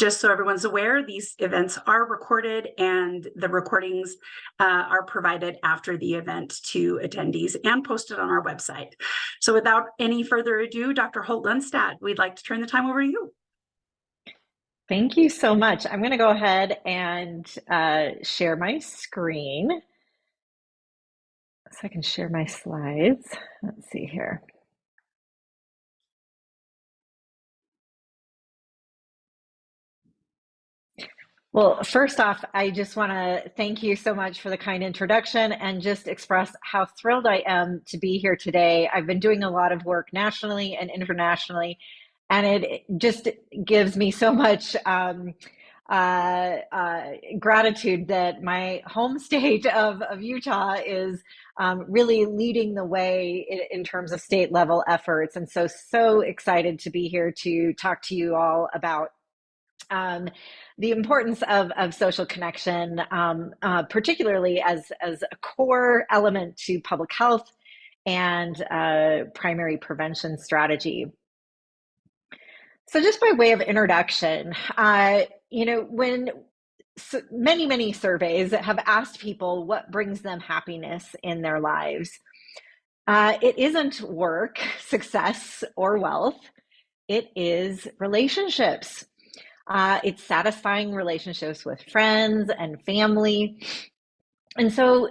Just so everyone's aware, these events are recorded and the recordings are provided after the event to attendees and posted on our website. So without any further ado, Dr. Holt-Lundstad, we'd like to turn the time over to you. Thank you so much. I'm going to go ahead and share my screen so I can share my slides. Let's see here. Well, first off, I just want to thank you so much for the kind introduction and just express how thrilled I am to be here today. I've been doing a lot of work nationally and internationally, and it just gives me so much gratitude that my home state of Utah is really leading the way in terms of state level efforts. And so excited to be here to talk to you all about the importance of social connection, particularly as a core element to public health and primary prevention strategy. So just by way of introduction, when many surveys have asked people what brings them happiness in their lives, it isn't work, success, or wealth. It is relationships. It's satisfying relationships with friends and family. And so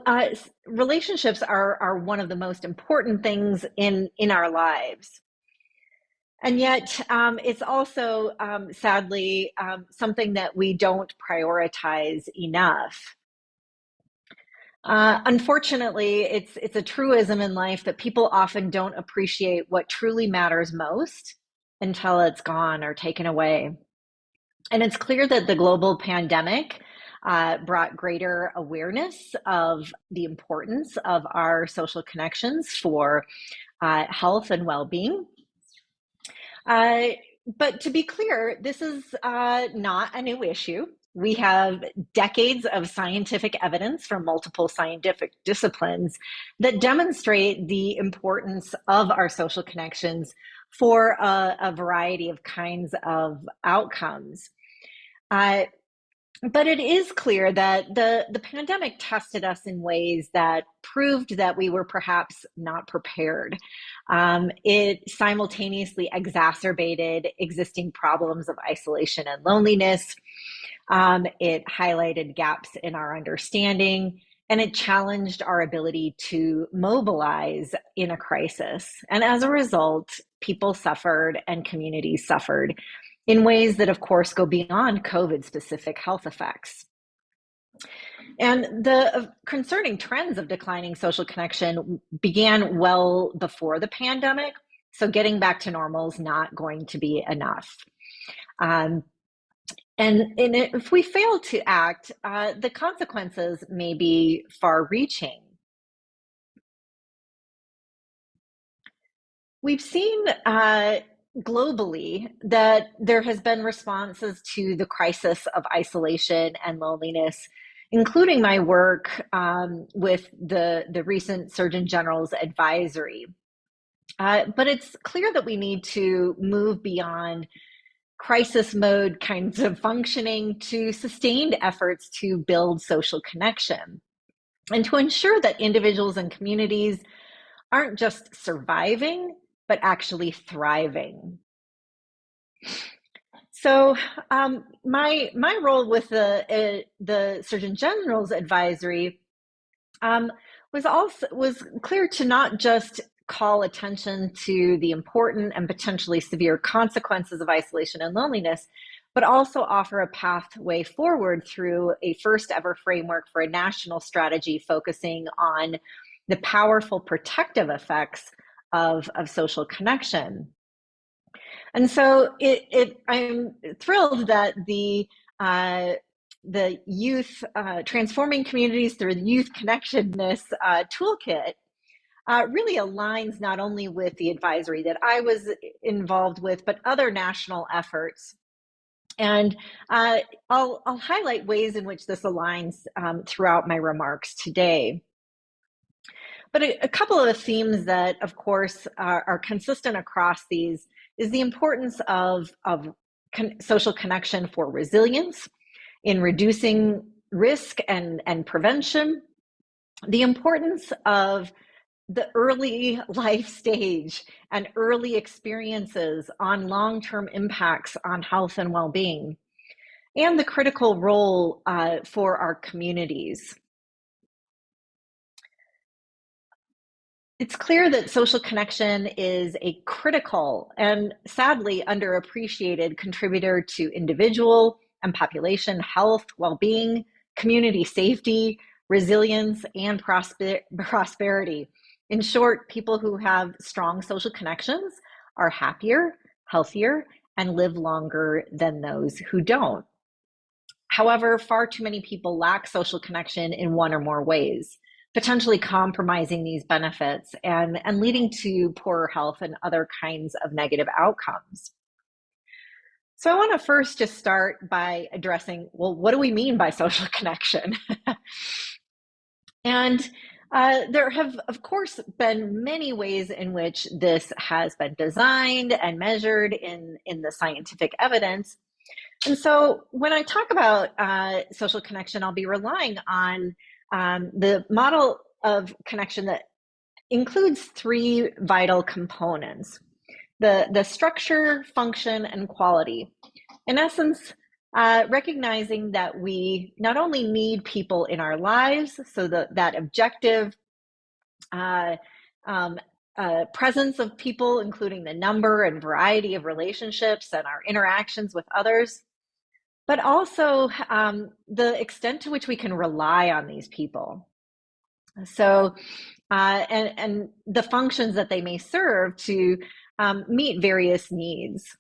relationships are one of the most important things in our lives. And yet it's also, sadly, something that we don't prioritize enough. Unfortunately, it's a truism in life that people often don't appreciate what truly matters most until it's gone or taken away. And it's clear that the global pandemic brought greater awareness of the importance of our social connections for health and well-being. But to be clear, this is not a new issue. We have decades of scientific evidence from multiple scientific disciplines that demonstrate the importance of our social connections for a variety of kinds of outcomes. But it is clear that the pandemic tested us in ways that proved that we were perhaps not prepared. It simultaneously exacerbated existing problems of isolation and loneliness. It highlighted gaps in our understanding, and it challenged our ability to mobilize in a crisis. And as a result, people suffered and communities suffered in ways that, of course, go beyond COVID-specific health effects. And the concerning trends of declining social connection began well before the pandemic, so getting back to normal is not going to be enough. And if we fail to act, the consequences may be far-reaching. We've seen globally that there has been responses to the crisis of isolation and loneliness, including my work with the recent Surgeon General's advisory. But it's clear that we need to move beyond crisis mode kinds of functioning to sustained efforts to build social connection and to ensure that individuals and communities aren't just surviving, but actually thriving. So my role with the Surgeon General's advisory was clear to not just call attention to the important and potentially severe consequences of isolation and loneliness, but also offer a pathway forward through a first ever framework for a national strategy focusing on the powerful protective effects of social connection. And so I'm thrilled that the youth transforming communities through the youth connectedness toolkit really aligns not only with the advisory that I was involved with, but other national efforts. And I'll highlight ways in which this aligns throughout my remarks today. But a couple of the themes that, of course, are consistent across these is the importance of social connection for resilience, in reducing risk and prevention, the importance of the early life stage and early experiences on long-term impacts on health and well-being, and the critical role for our communities. It's clear that social connection is a critical and sadly underappreciated contributor to individual and population health, well-being, community safety, resilience, and prosperity. In short, people who have strong social connections are happier, healthier, and live longer than those who don't. However, far too many people lack social connection in one or more ways, potentially compromising these benefits and leading to poorer health and other kinds of negative outcomes. So I want to first just start by addressing, well, what do we mean by social connection? And there have, of course, been many ways in which this has been designed and measured in the scientific evidence. And so when I talk about social connection, I'll be relying on the model of connection that includes three vital components: the structure, function, and quality. In essence, recognizing that we not only need people in our lives, so that objective presence of people, including the number and variety of relationships and our interactions with others, but also the extent to which we can rely on these people. So, and the functions that they may serve to meet various needs.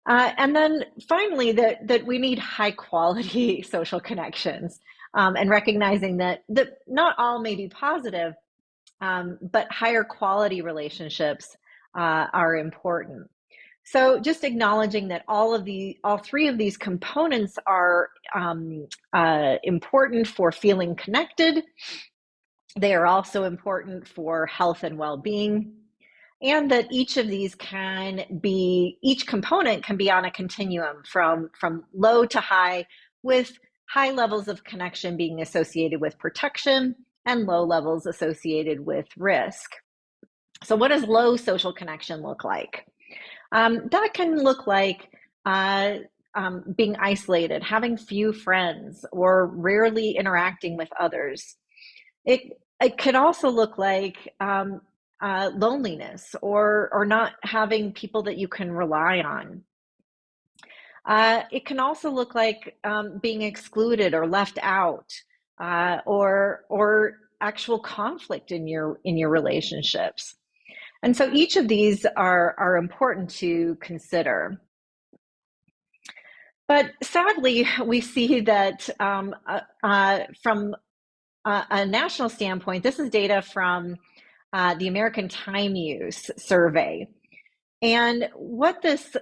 And then finally, that we need high quality social connections, and recognizing that not all may be positive, but higher quality relationships are important. So just acknowledging that all three of these components are important for feeling connected. They are also important for health and well-being, and that each component can be on a continuum from low to high, with high levels of connection being associated with protection and low levels associated with risk. So what does low social connection look like? That can look like being isolated, having few friends, or rarely interacting with others. It could also look like loneliness, or not having people that you can rely on. It can also look like being excluded or left out, or actual conflict in your relationships. And so each of these are important to consider. But sadly, we see that from a national standpoint, this is data from the American Time Use Survey. And what this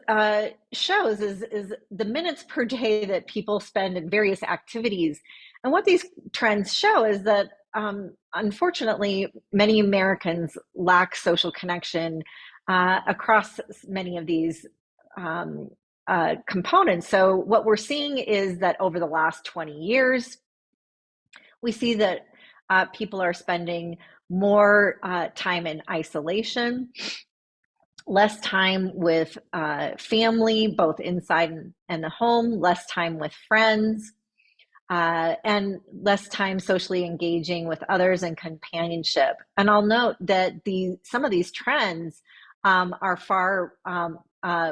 shows is the minutes per day that people spend in various activities. And what these trends show is that unfortunately, many Americans lack social connection across many of these components. So what we're seeing is that over the last 20 years, we see that people are spending more time in isolation, less time with family, both inside and the home, less time with friends, and less time socially engaging with others and companionship. And I'll note that some of these trends are far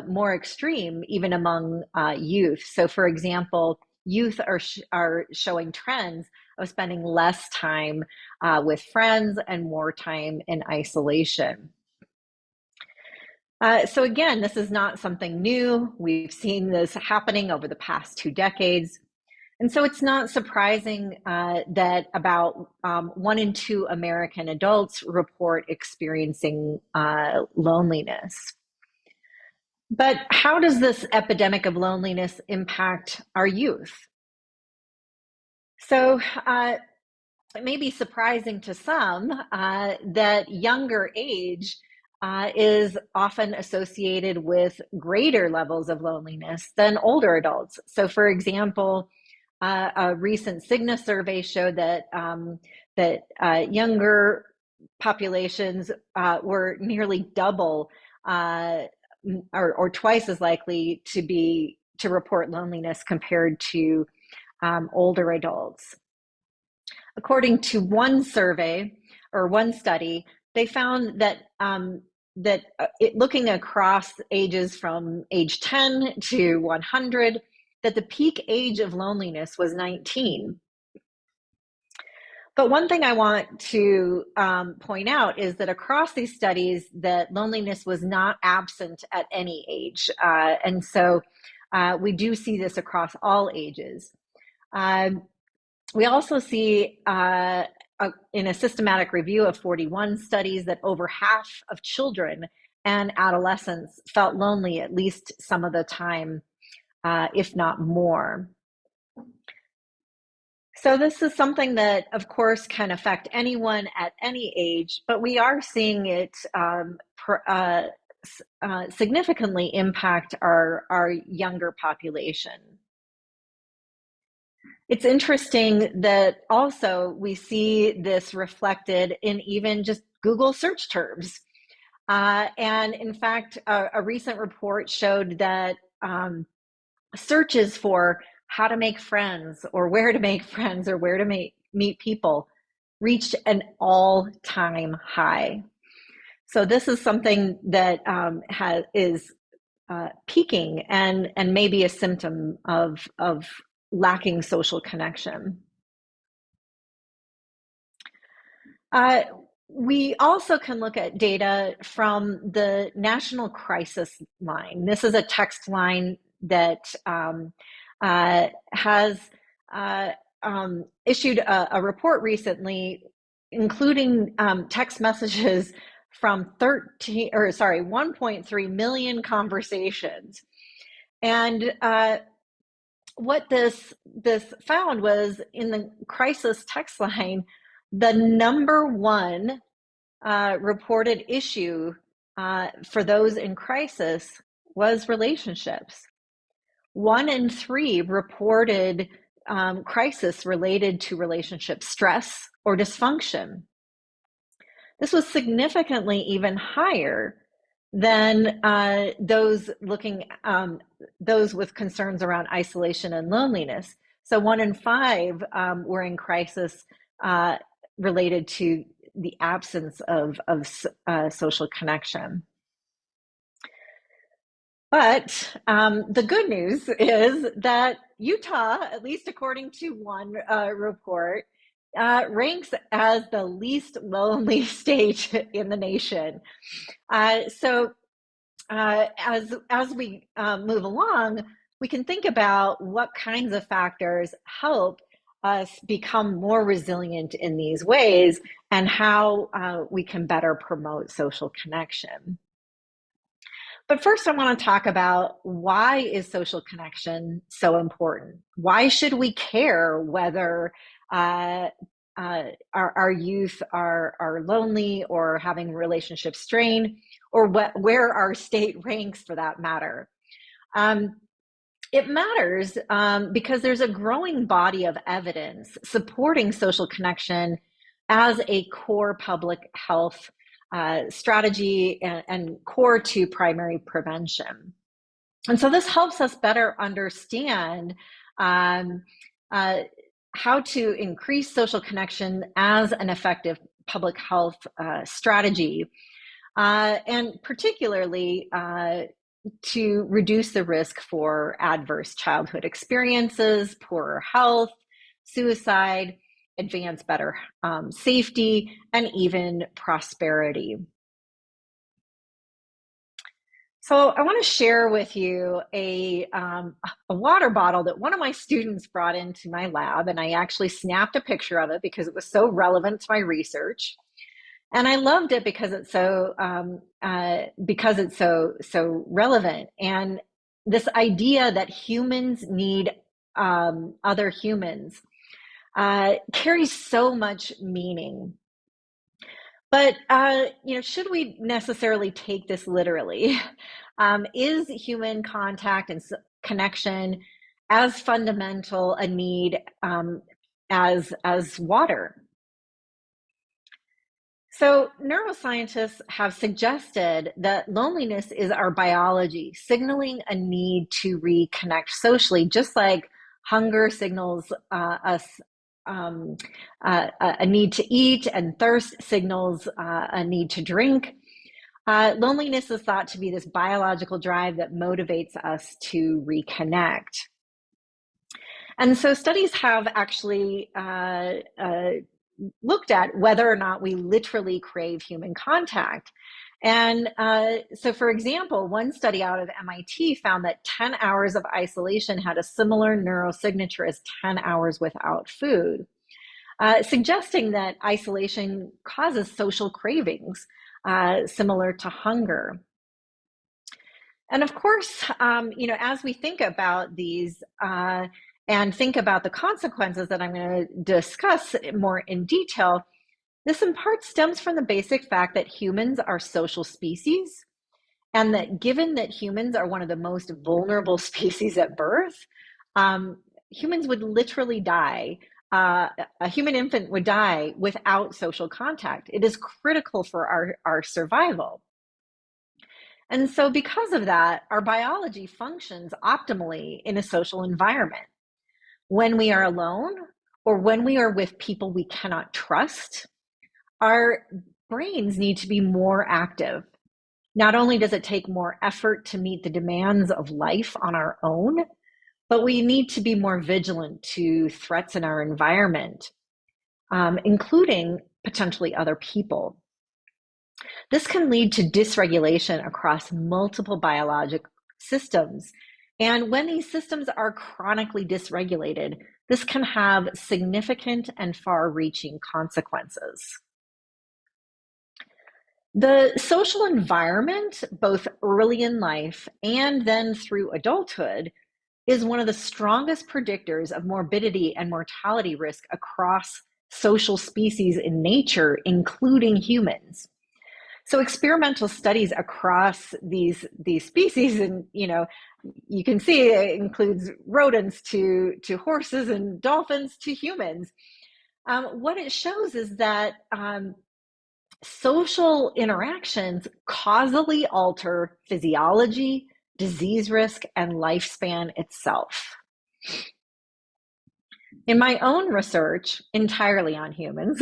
more extreme, even among youth. So, for example, youth are showing trends of spending less time with friends and more time in isolation. So again, this is not something new. We've seen this happening over the past 2 decades. And so it's not surprising that about 1 in 2 American adults report experiencing loneliness. But how does this epidemic of loneliness impact our youth? So it may be surprising to some that younger age is often associated with greater levels of loneliness than older adults. So, for example, a recent Cigna survey showed that younger populations were nearly double or twice as likely to report loneliness compared to older adults. According to one survey or one study, they found that looking across ages from age 10 to 100, that the peak age of loneliness was 19. But one thing I want to point out is that across these studies, that loneliness was not absent at any age. And so we do see this across all ages. We also see in a systematic review of 41 studies that over half of children and adolescents felt lonely at least some of the time, if not more. So this is something that, of course, can affect anyone at any age, but we are seeing it significantly impact our younger population. It's interesting that also we see this reflected in even just Google search terms. And in fact, a recent report showed that searches for how to make friends or where to make friends or where to meet people reached an all-time high. So this is something that is peaking and maybe a symptom of lacking social connection. We also can look at data from the National Crisis Line. This is a text line that has issued a report recently, including text messages from 1.3 million conversations. And what this found was, in the crisis text line, the number one reported issue for those in crisis was relationships. 1 in 3 reported crisis related to relationship stress or dysfunction. This was significantly even higher than those with concerns around isolation and loneliness. So 1 in 5 were in crisis related to the absence of social connection. But the good news is that Utah, at least according to one report, ranks as the least lonely state in the nation. So as we move along, we can think about what kinds of factors help us become more resilient in these ways and how we can better promote social connection. But first, I want to talk about, why is social connection so important? Why should we care whether our youth are lonely or having relationship strain, or where our state ranks for that matter? It matters because there's a growing body of evidence supporting social connection as a core public health strategy and core to primary prevention. And so this helps us better understand how to increase social connection as an effective public health strategy, and particularly to reduce the risk for adverse childhood experiences, poorer health, suicide, advance better safety, and even prosperity. So I want to share with you a water bottle that one of my students brought into my lab, and I actually snapped a picture of it because it was so relevant to my research. And I loved it because it's so relevant. And this idea that humans need other humans carries so much meaning. But should we necessarily take this literally? Is human contact and connection as fundamental a need as water? So, neuroscientists have suggested that loneliness is our biology signaling a need to reconnect socially, just like hunger signals us a need to eat, and thirst signals a need to drink. Loneliness is thought to be this biological drive that motivates us to reconnect. And so studies have actually looked at whether or not we literally crave human contact. And so, for example, one study out of MIT found that 10 hours of isolation had a similar neurosignature as 10 hours without food, suggesting that isolation causes social cravings similar to hunger. And of course, as we think about these and think about the consequences that I'm going to discuss more in detail, this in part stems from the basic fact that humans are social species, and that given that humans are one of the most vulnerable species at birth, humans would literally die. A human infant would die without social contact. It is critical for our survival. And so, because of that, our biology functions optimally in a social environment. When we are alone or when we are with people we cannot trust, our brains need to be more active. Not only does it take more effort to meet the demands of life on our own, but we need to be more vigilant to threats in our environment, including potentially other people. This can lead to dysregulation across multiple biologic systems. And when these systems are chronically dysregulated, this can have significant and far-reaching consequences. The social environment, both early in life and then through adulthood, is one of the strongest predictors of morbidity and mortality risk across social species in nature, including humans. So experimental studies across these species, and you can see it includes rodents to horses and dolphins to humans. What it shows is that social interactions causally alter physiology, disease risk, and lifespan itself. In my own research, entirely on humans,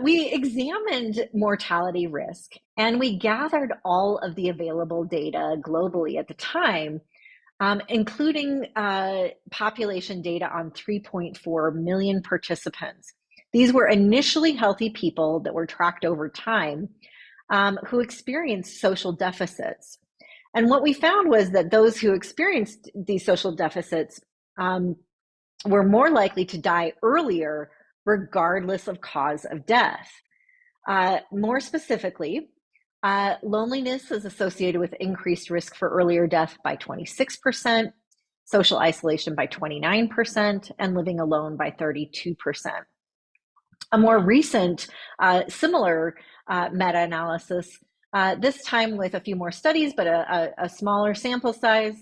we examined mortality risk, and we gathered all of the available data globally at the time, including population data on 3.4 million participants. These were initially healthy people that were tracked over time who experienced social deficits. And what we found was that those who experienced these social deficits were more likely to die earlier, regardless of cause of death. More specifically, loneliness is associated with increased risk for earlier death by 26%, social isolation by 29%, and living alone by 32%. A more recent similar meta-analysis, this time with a few more studies, but a smaller sample size,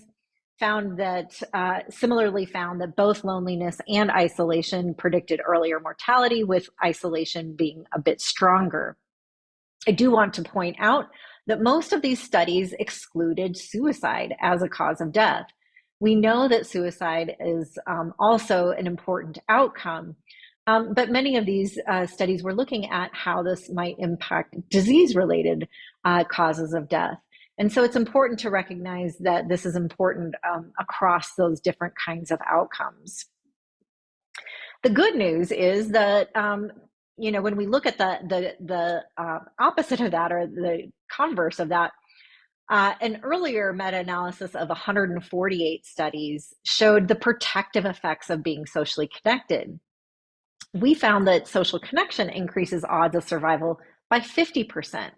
similarly found that both loneliness and isolation predicted earlier mortality, with isolation being a bit stronger. I do want to point out that most of these studies excluded suicide as a cause of death. We know that suicide is also an important outcome, but many of these studies were looking at how this might impact disease-related causes of death. And so it's important to recognize that this is important across those different kinds of outcomes. The good news is that when we look at the opposite of that, or the converse of that, an earlier meta-analysis of 148 studies showed the protective effects of being socially connected. We found that social connection increases odds of survival by 50%.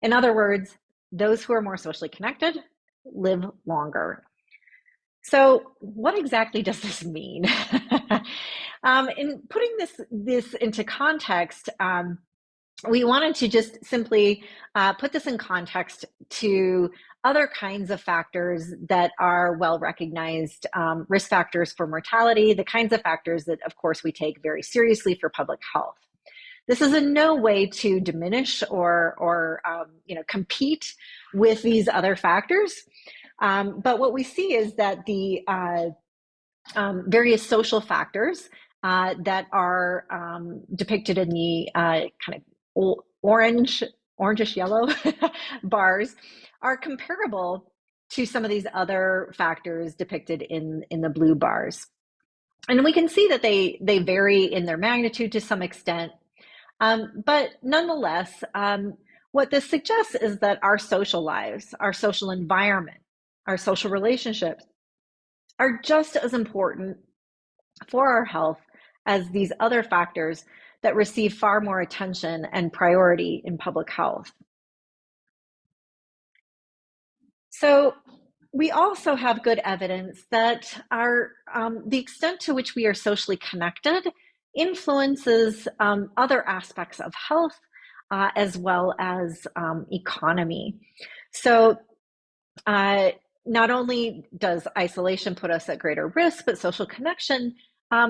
In other words, those who are more socially connected live longer. So what exactly does this mean? In putting this into context, we wanted to just simply put this in context to other kinds of factors that are well recognized risk factors for mortality, the kinds of factors that, of course, we take very seriously for public health. This is in no way to diminish or compete with these other factors. But what we see is that the various social factors that are depicted in the kind of orangish yellow bars are comparable to some of these other factors depicted in the blue bars. And we can see that they vary in their magnitude to some extent. But nonetheless, what this suggests is that our social lives, our social environment, our social relationships are just as important for our health as these other factors that receive far more attention and priority in public health. So we also have good evidence that the extent to which we are socially connected influences other aspects of health as well as economy. So not only does isolation put us at greater risk, but social connection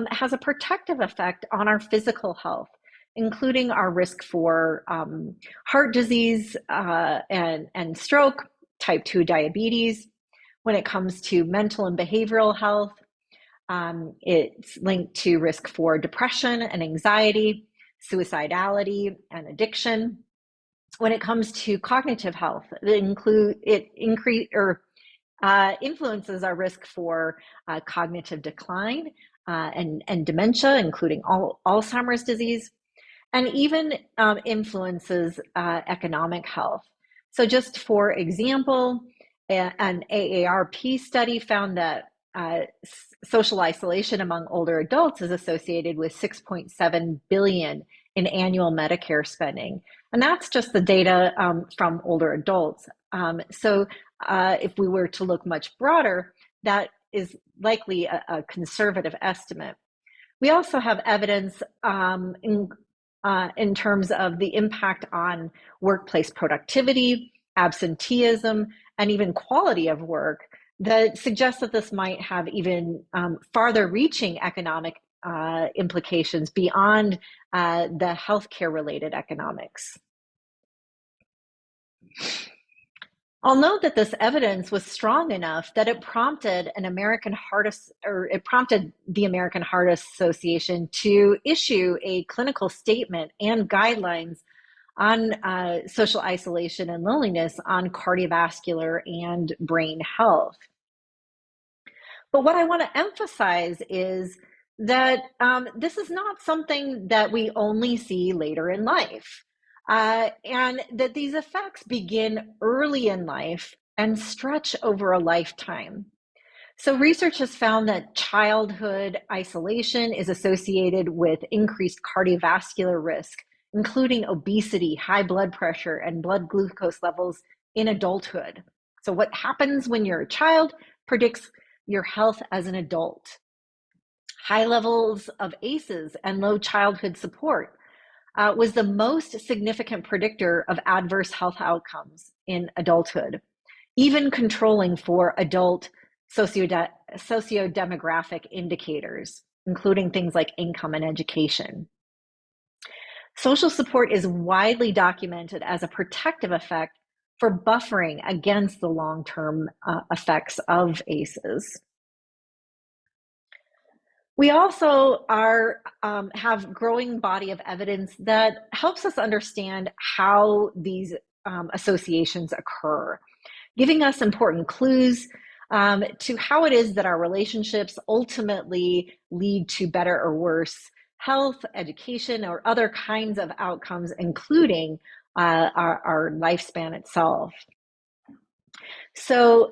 has a protective effect on our physical health, including our risk for heart disease and stroke, type 2 diabetes. When it comes to mental and behavioral health, it's linked to risk for depression and anxiety, suicidality, and addiction. When it comes to cognitive health, it influences our risk for cognitive decline and dementia, including Alzheimer's disease, and even influences economic health. So just for example, an AARP study found that social isolation among older adults is associated with 6.7 billion in annual Medicare spending. And that's just the data from older adults. So if we were to look much broader, that is likely a conservative estimate. We also have evidence in terms of the impact on workplace productivity, absenteeism, and even quality of work that suggests that this might have even farther reaching economic implications beyond the healthcare related economics. I'll note that this evidence was strong enough that it prompted the American Heart Association to issue a clinical statement and guidelines on social isolation and loneliness on cardiovascular and brain health. But what I want to emphasize is that this is not something that we only see later in life. And that these effects begin early in life and stretch over a lifetime. So research has found that childhood isolation is associated with increased cardiovascular risk, including obesity, high blood pressure, and blood glucose levels in adulthood. So what happens when you're a child predicts your health as an adult. High levels of ACEs and low childhood support was the most significant predictor of adverse health outcomes in adulthood, even controlling for adult sociodemographic indicators, including things like income and education. Social support is widely documented as a protective effect for buffering against the long-term effects of ACEs. We also have growing body of evidence that helps us understand how these associations occur, giving us important clues to how it is that our relationships ultimately lead to better or worse health, education, or other kinds of outcomes, including our lifespan itself. So,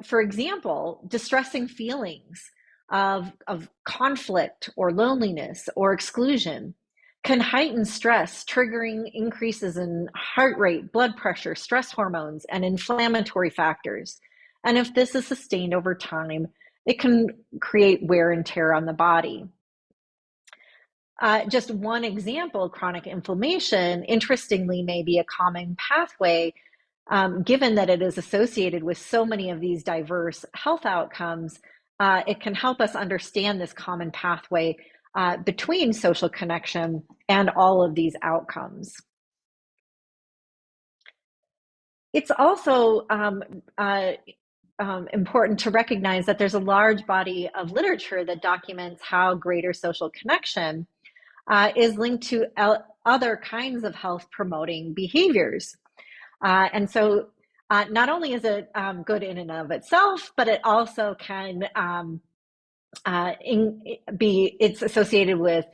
for example, distressing feelings of conflict or loneliness or exclusion can heighten stress, triggering increases in heart rate, blood pressure, stress hormones, and inflammatory factors. And if this is sustained over time, it can create wear and tear on the body. Just one example, chronic inflammation, interestingly, may be a common pathway, given that it is associated with so many of these diverse health outcomes. It can help us understand this common pathway between social connection and all of these outcomes. It's also important to recognize that there's a large body of literature that documents how greater social connection is linked to other kinds of health promoting behaviors. And so not only is it good in and of itself, but it also can it's associated with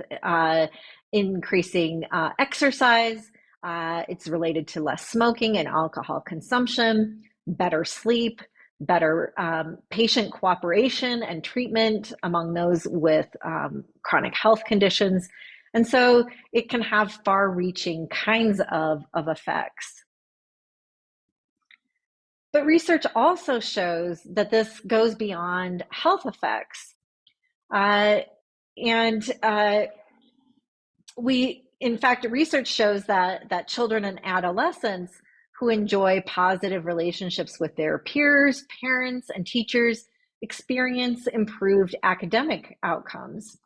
increasing exercise. It's related to less smoking and alcohol consumption, better sleep, better patient cooperation and treatment among those with chronic health conditions. And so it can have far-reaching kinds of effects. But research also shows that this goes beyond health effects. In fact, research shows that children and adolescents who enjoy positive relationships with their peers, parents, and teachers experience improved academic outcomes.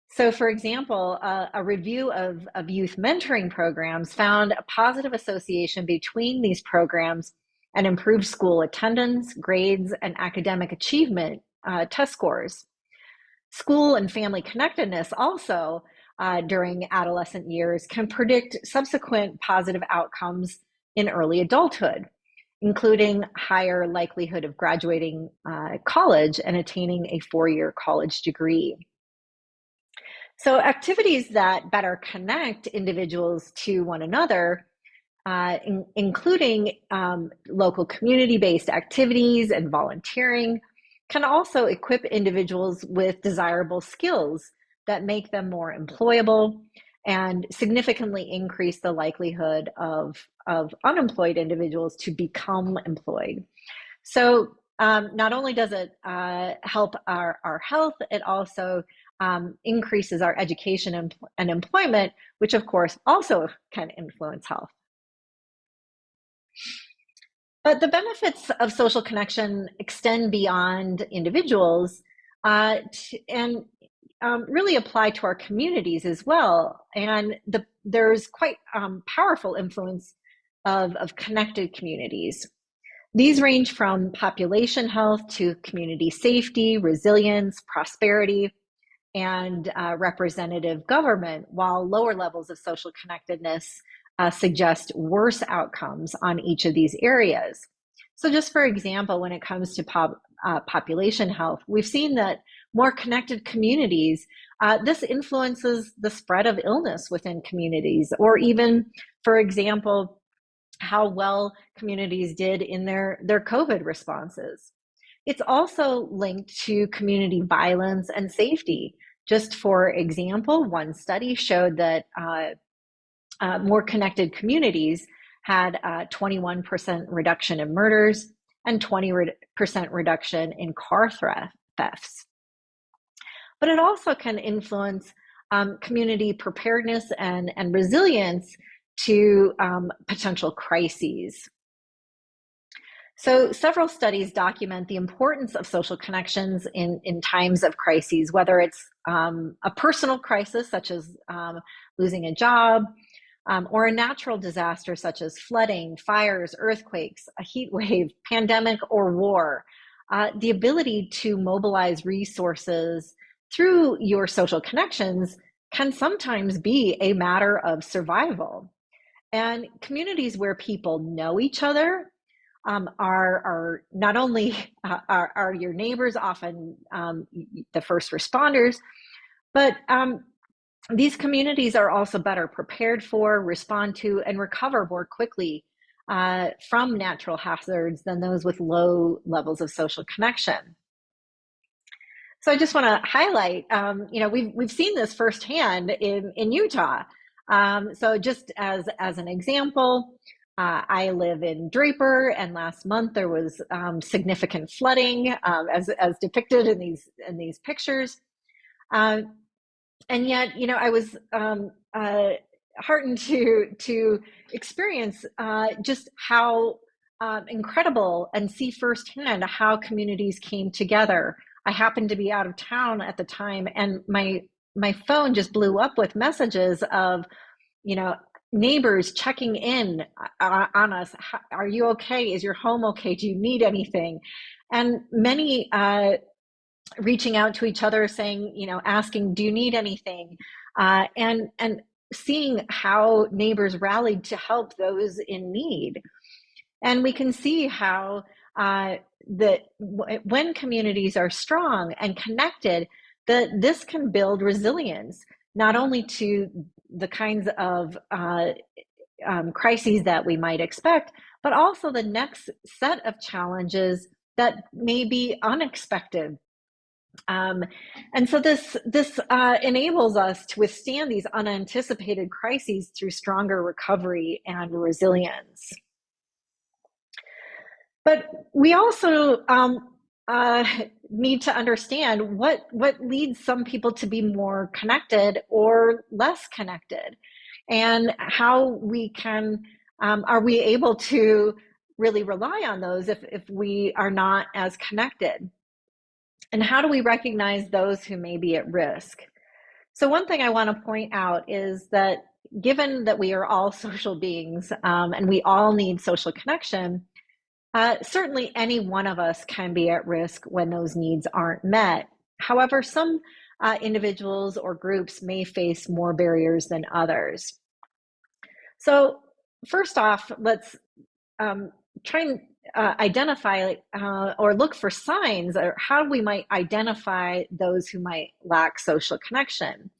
So, for example, a review of youth mentoring programs found a positive association between these programs and improved school attendance, grades, and academic achievement test scores. School and family connectedness also during adolescent years can predict subsequent positive outcomes in early adulthood, including higher likelihood of graduating college and attaining a 4-year college degree. So activities that better connect individuals to one another, including local community-based activities and volunteering, can also equip individuals with desirable skills that make them more employable and significantly increase the likelihood of unemployed individuals to become employed. So not only does it help our health, it also increases our education and employment, which of course also can influence health. But the benefits of social connection extend beyond individuals and really apply to our communities as well. And there's quite powerful influence of connected communities. These range from population health to community safety, resilience, prosperity, and representative government, while lower levels of social connectedness suggest worse outcomes on each of these areas. So just for example, when it comes to population health, we've seen that more connected communities, this influences the spread of illness within communities, or even, for example, how well communities did in their COVID responses. It's also linked to community violence and safety. Just for example, one study showed that more connected communities had a 21% reduction in murders and 20% reduction in car thefts. But it also can influence community preparedness and resilience to potential crises. So several studies document the importance of social connections in times of crises, whether it's a personal crisis, such as losing a job, or a natural disaster, such as flooding, fires, earthquakes, a heat wave, pandemic, or war. The ability to mobilize resources through your social connections can sometimes be a matter of survival. And communities where people know each other are not only are your neighbors, often the first responders, but these communities are also better prepared for, respond to, and recover more quickly from natural hazards than those with low levels of social connection. So I just want to highlight, we've seen this firsthand in Utah. So just as an example, I live in Draper, and last month there was significant flooding, as depicted in these pictures. And yet, I was heartened to experience just how incredible, and see firsthand how communities came together. I happened to be out of town at the time, and my phone just blew up with messages of, you know, neighbors checking in on us. Are you okay? Is your home okay? Do you need anything? And many reaching out to each other, saying, asking, do you need anything? And seeing how neighbors rallied to help those in need. And we can see how that when communities are strong and connected, that this can build resilience, not only to the kinds of crises that we might expect, but also the next set of challenges that may be unexpected. Um, and so this enables us to withstand these unanticipated crises through stronger recovery and resilience. But we also uh, need to understand what leads some people to be more connected or less connected, and how we can are we able to really rely on those if we are not as connected, and how do we recognize those who may be at risk? So one thing I want to point out is that given that we are all social beings, and we all need social connection, certainly any one of us can be at risk when those needs aren't met. However, some individuals or groups may face more barriers than others. So first off, let's try and identify or look for signs, or how we might identify those who might lack social connection.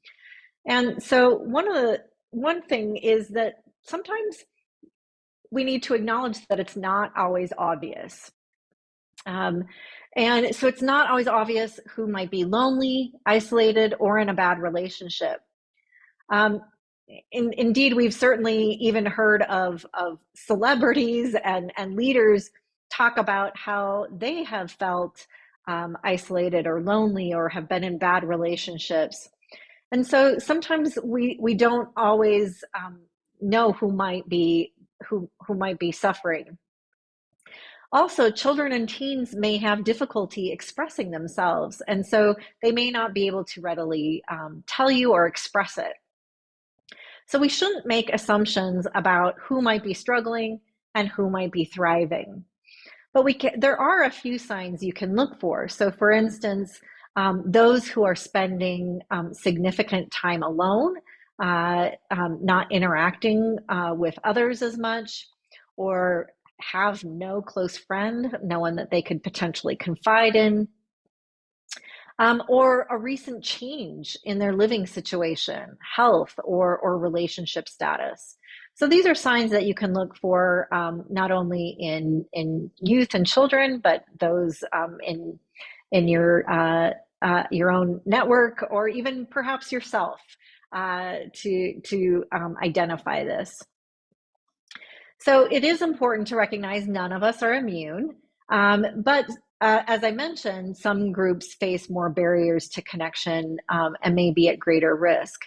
And so one thing is that sometimes we need to acknowledge that it's not always obvious. And so it's not always obvious who might be lonely, isolated, or in a bad relationship. Um, Indeed, we've certainly even heard of celebrities and leaders talk about how they have felt isolated or lonely, or have been in bad relationships. And so sometimes we don't always know who might be suffering. Also, children and teens may have difficulty expressing themselves, and so they may not be able to readily tell you or express it. So we shouldn't make assumptions about who might be struggling and who might be thriving. But there are a few signs you can look for. So for instance, those who are spending significant time alone, not interacting with others as much, or have no close friend, no one that they could potentially confide in, or a recent change in their living situation, health, or relationship status. So these are signs that you can look for, not only in youth and children, but those in your own network, or even perhaps yourself, to identify this. So it is important to recognize none of us are immune, but as I mentioned, some groups face more barriers to connection, and may be at greater risk.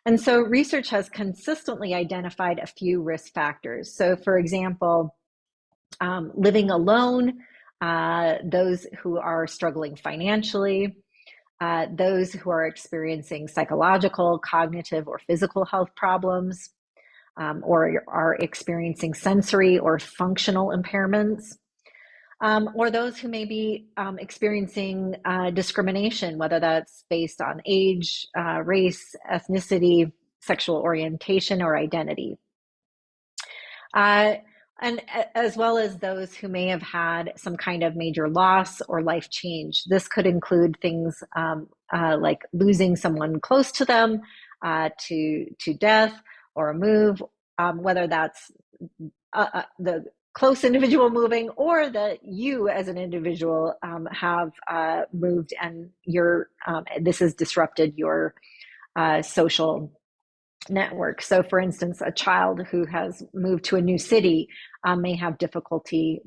And so research has consistently identified a few risk factors. So for example, living alone, those who are struggling financially, those who are experiencing psychological, cognitive, or physical health problems, or are experiencing sensory or functional impairments, or those who may be experiencing discrimination, whether that's based on age, race, ethnicity, sexual orientation, or identity. And as well as those who may have had some kind of major loss or life change. This could include things like losing someone close to them to death, or a move, whether that's the close individual moving, or that you as an individual have moved, and this has disrupted your social network. So for instance, a child who has moved to a new city may have difficulty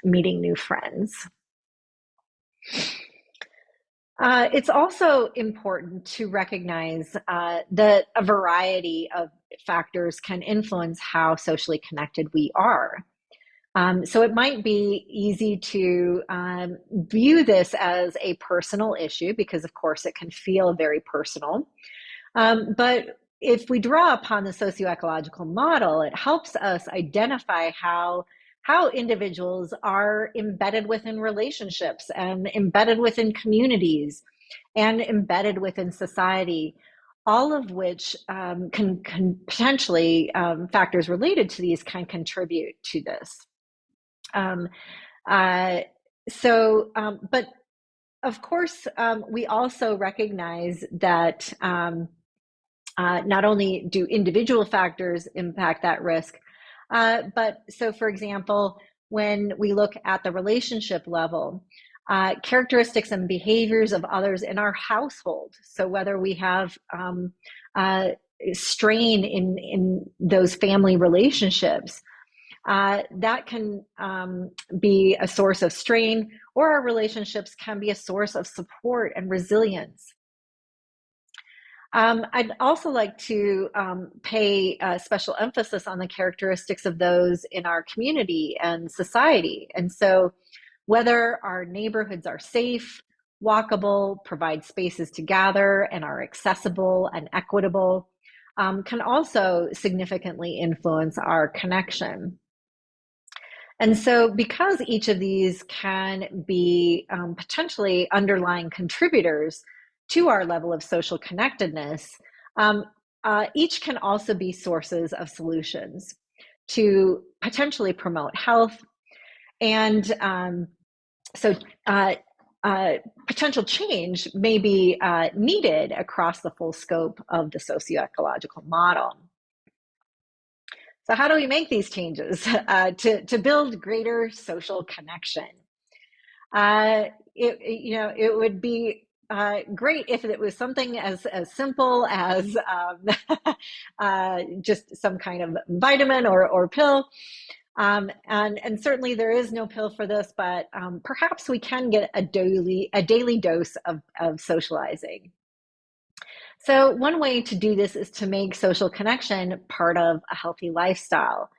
meeting new friends. It's also important to recognize that a variety of factors can influence how socially connected we are. So it might be easy to view this as a personal issue because, of course, it can feel very personal. But if we draw upon the socioecological model, it helps us identify how individuals are embedded within relationships and embedded within communities and embedded within society, all of which can potentially factors related to these can contribute to this. Um, uh, but of course, we also recognize that not only do individual factors impact that risk, but so for example, when we look at the relationship level, characteristics and behaviors of others in our household. So whether we have strain in those family relationships, that can be a source of strain, or our relationships can be a source of support and resilience. I'd also like to pay special emphasis on the characteristics of those in our community and society. And so whether our neighborhoods are safe, walkable, provide spaces to gather, and are accessible and equitable, can also significantly influence our connection. And so because each of these can be potentially underlying contributors to our level of social connectedness, each can also be sources of solutions to potentially promote health. And so potential change may be needed across the full scope of the socioecological model. So how do we make these changes to build greater social connection? It would be great if it was something as simple as just some kind of vitamin or pill. And certainly there is no pill for this, but perhaps we can get a daily dose of socializing. So one way to do this is to make social connection part of a healthy lifestyle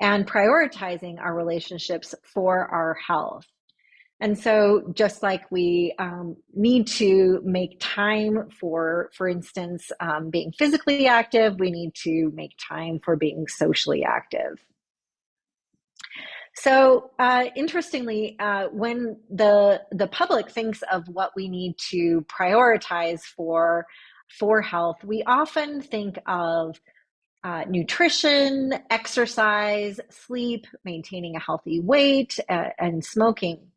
and prioritizing our relationships for our health. And so just like we need to make time for instance, being physically active, we need to make time for being socially active. So interestingly, when the public thinks of what we need to prioritize for health, we often think of nutrition, exercise, sleep, maintaining a healthy weight, and smoking.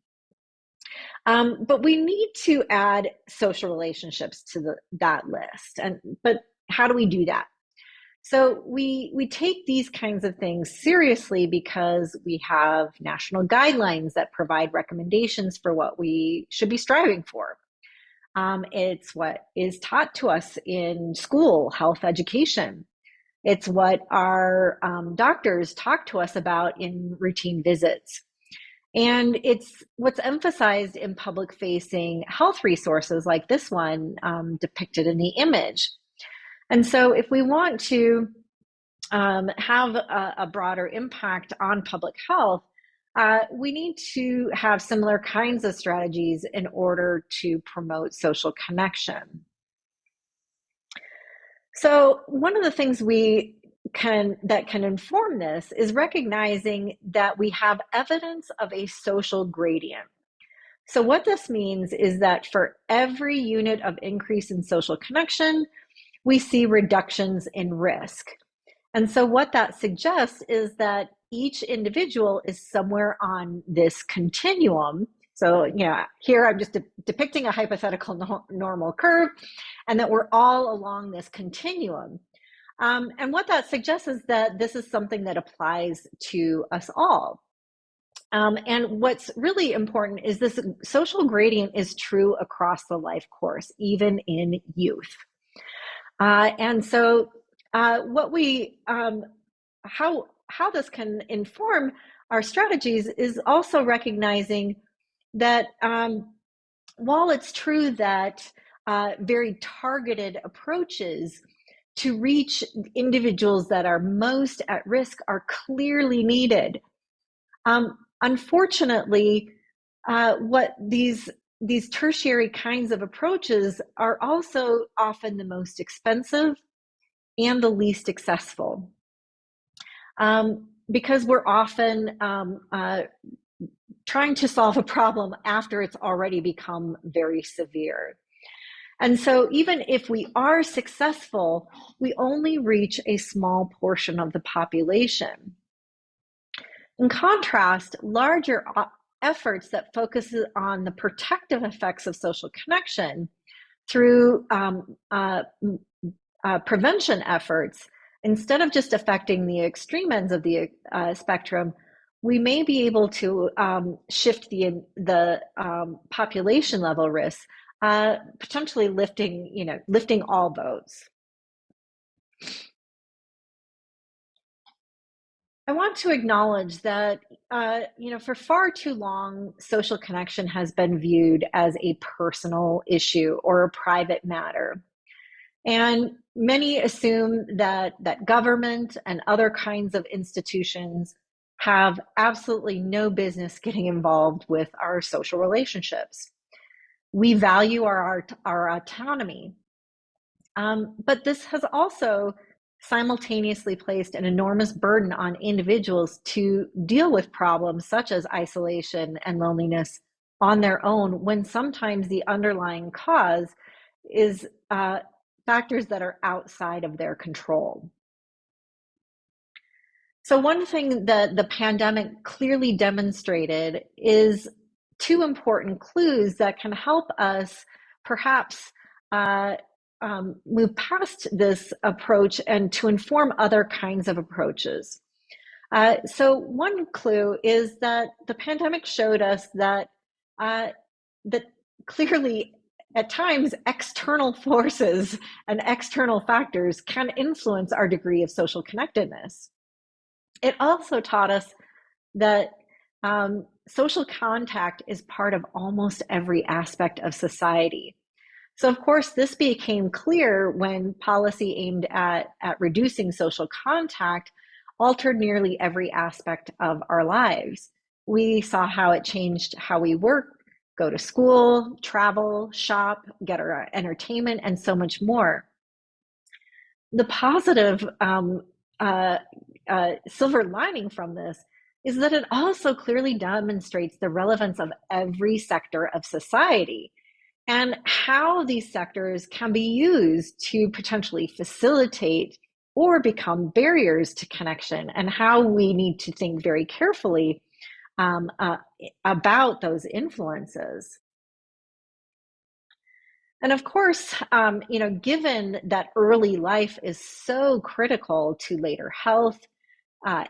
But we need to add social relationships to that list. But how do we do that? So we take these kinds of things seriously because we have national guidelines that provide recommendations for what we should be striving for. It's what is taught to us in school, health education. It's what our doctors talk to us about in routine visits. And it's what's emphasized in public-facing health resources like this one depicted in the image. And so if we want to have a broader impact on public health, we need to have similar kinds of strategies in order to promote social connection. So one of the things that can inform this is recognizing that we have evidence of a social gradient. So what this means is that for every unit of increase in social connection, we see reductions in risk. And so what that suggests is that each individual is somewhere on this continuum. So, here I'm just depicting a hypothetical normal curve, and that we're all along this continuum. And what that suggests is that this is something that applies to us all. And what's really important is this social gradient is true across the life course, even in youth. And so how this can inform our strategies is also recognizing that while it's true that very targeted approaches to reach individuals that are most at risk are clearly needed, unfortunately, what these tertiary kinds of approaches are also often the most expensive and the least accessible, because we're often trying to solve a problem after it's already become very severe. And so even if we are successful, we only reach a small portion of the population. In contrast, larger efforts that focus on the protective effects of social connection through prevention efforts, instead of just affecting the extreme ends of the spectrum, we may be able to shift the population level risks, potentially lifting all boats. I want to acknowledge that, for far too long, social connection has been viewed as a personal issue or a private matter. And many assume that government and other kinds of institutions have absolutely no business getting involved with our social relationships. We value our autonomy, but this has also simultaneously placed an enormous burden on individuals to deal with problems such as isolation and loneliness on their own, when sometimes the underlying cause is factors that are outside of their control. So one thing that the pandemic clearly demonstrated is two important clues that can help us perhaps move past this approach and to inform other kinds of approaches. So one clue is that the pandemic showed us that that clearly at times external forces and external factors can influence our degree of social connectedness. It also taught us that social contact is part of almost every aspect of society. So, of course, this became clear when policy aimed at reducing social contact altered nearly every aspect of our lives. We saw how it changed how we work, go to school, travel, shop, get our entertainment, and so much more. The positive silver lining from this is that it also clearly demonstrates the relevance of every sector of society and how these sectors can be used to potentially facilitate or become barriers to connection, and how we need to think very carefully about those influences. And of course, given that early life is so critical to later health,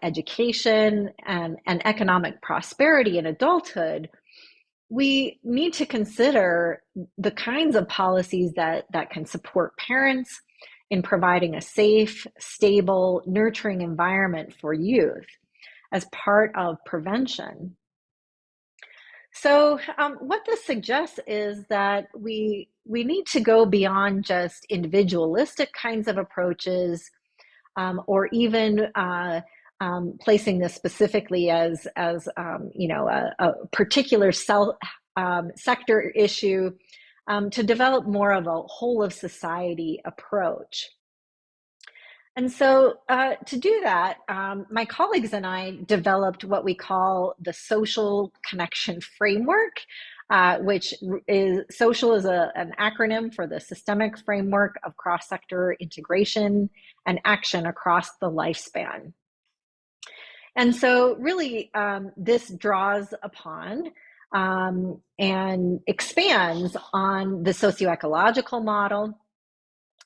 education, and economic prosperity in adulthood, we need to consider the kinds of policies that can support parents in providing a safe, stable, nurturing environment for youth as part of prevention. So what this suggests is that we need to go beyond just individualistic kinds of approaches, or even placing this specifically as a particular sector issue, to develop more of a whole of society approach. And so to do that, my colleagues and I developed what we call the social connection framework, which is social is an acronym for the systemic framework of cross-sector integration and action across the lifespan. And so really, this draws upon and expands on the socioecological model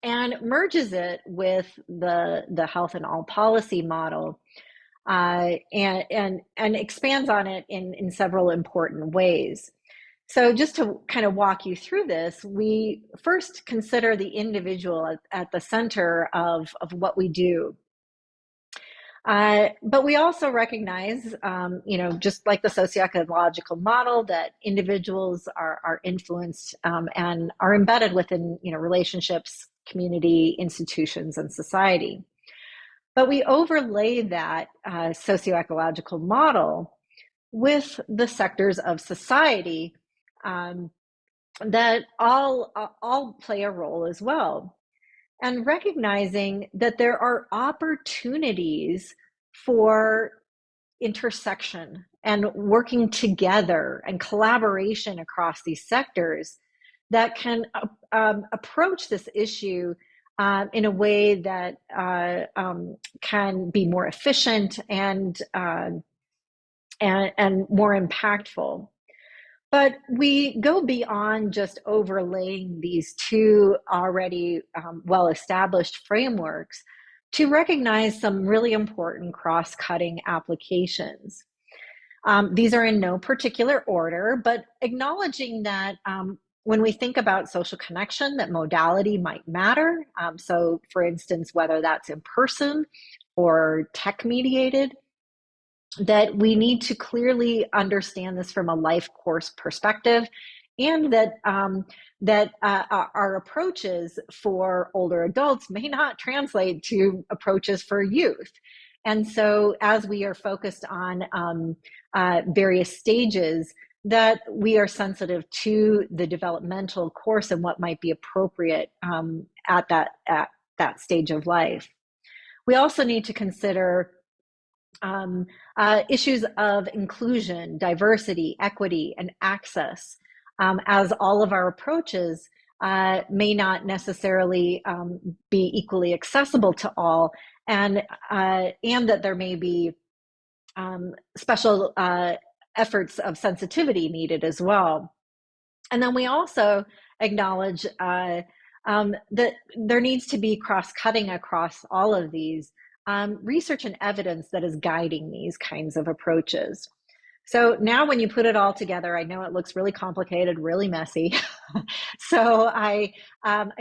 and merges it with the health and all policy model, and expands on it in several important ways. So just to kind of walk you through this, we first consider the individual at the center of what we do. But we also recognize, just like the socioecological model, that individuals are influenced and are embedded within, relationships, community, institutions, and society. But we overlay that socioecological model with the sectors of society um, that all play a role as well, and recognizing that there are opportunities for intersection and working together and collaboration across these sectors that can approach this issue in a way that can be more efficient and more impactful. But we go beyond just overlaying these two already well-established frameworks to recognize some really important cross-cutting applications. These are in no particular order, but acknowledging that when we think about social connection, that modality might matter. So for instance, whether that's in person or tech mediated, that we need to clearly understand this from a life course perspective, and that our approaches for older adults may not translate to approaches for youth. And so as we are focused on various stages, that we are sensitive to the developmental course and what might be appropriate at that stage of life. We also need to consider issues of inclusion, diversity, equity, and access, as all of our approaches may not necessarily be equally accessible to all, and that there may be special efforts of sensitivity needed as well. And then we also acknowledge that there needs to be cross-cutting across all of these research and evidence that is guiding these kinds of approaches. So now when you put it all together, I know it looks really complicated, really messy. So I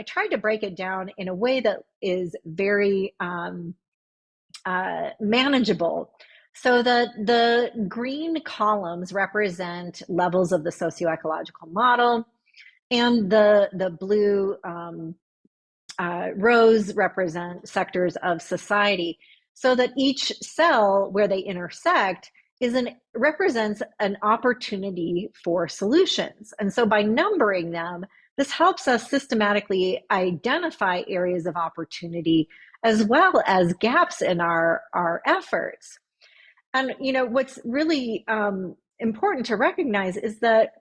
tried to break it down in a way that is very manageable, so that the green columns represent levels of the socioecological model, and the blue rows represent sectors of society, so that each cell where they intersect represents an opportunity for solutions. And so by numbering them, this helps us systematically identify areas of opportunity as well as gaps in our efforts. And what's really important to recognize is that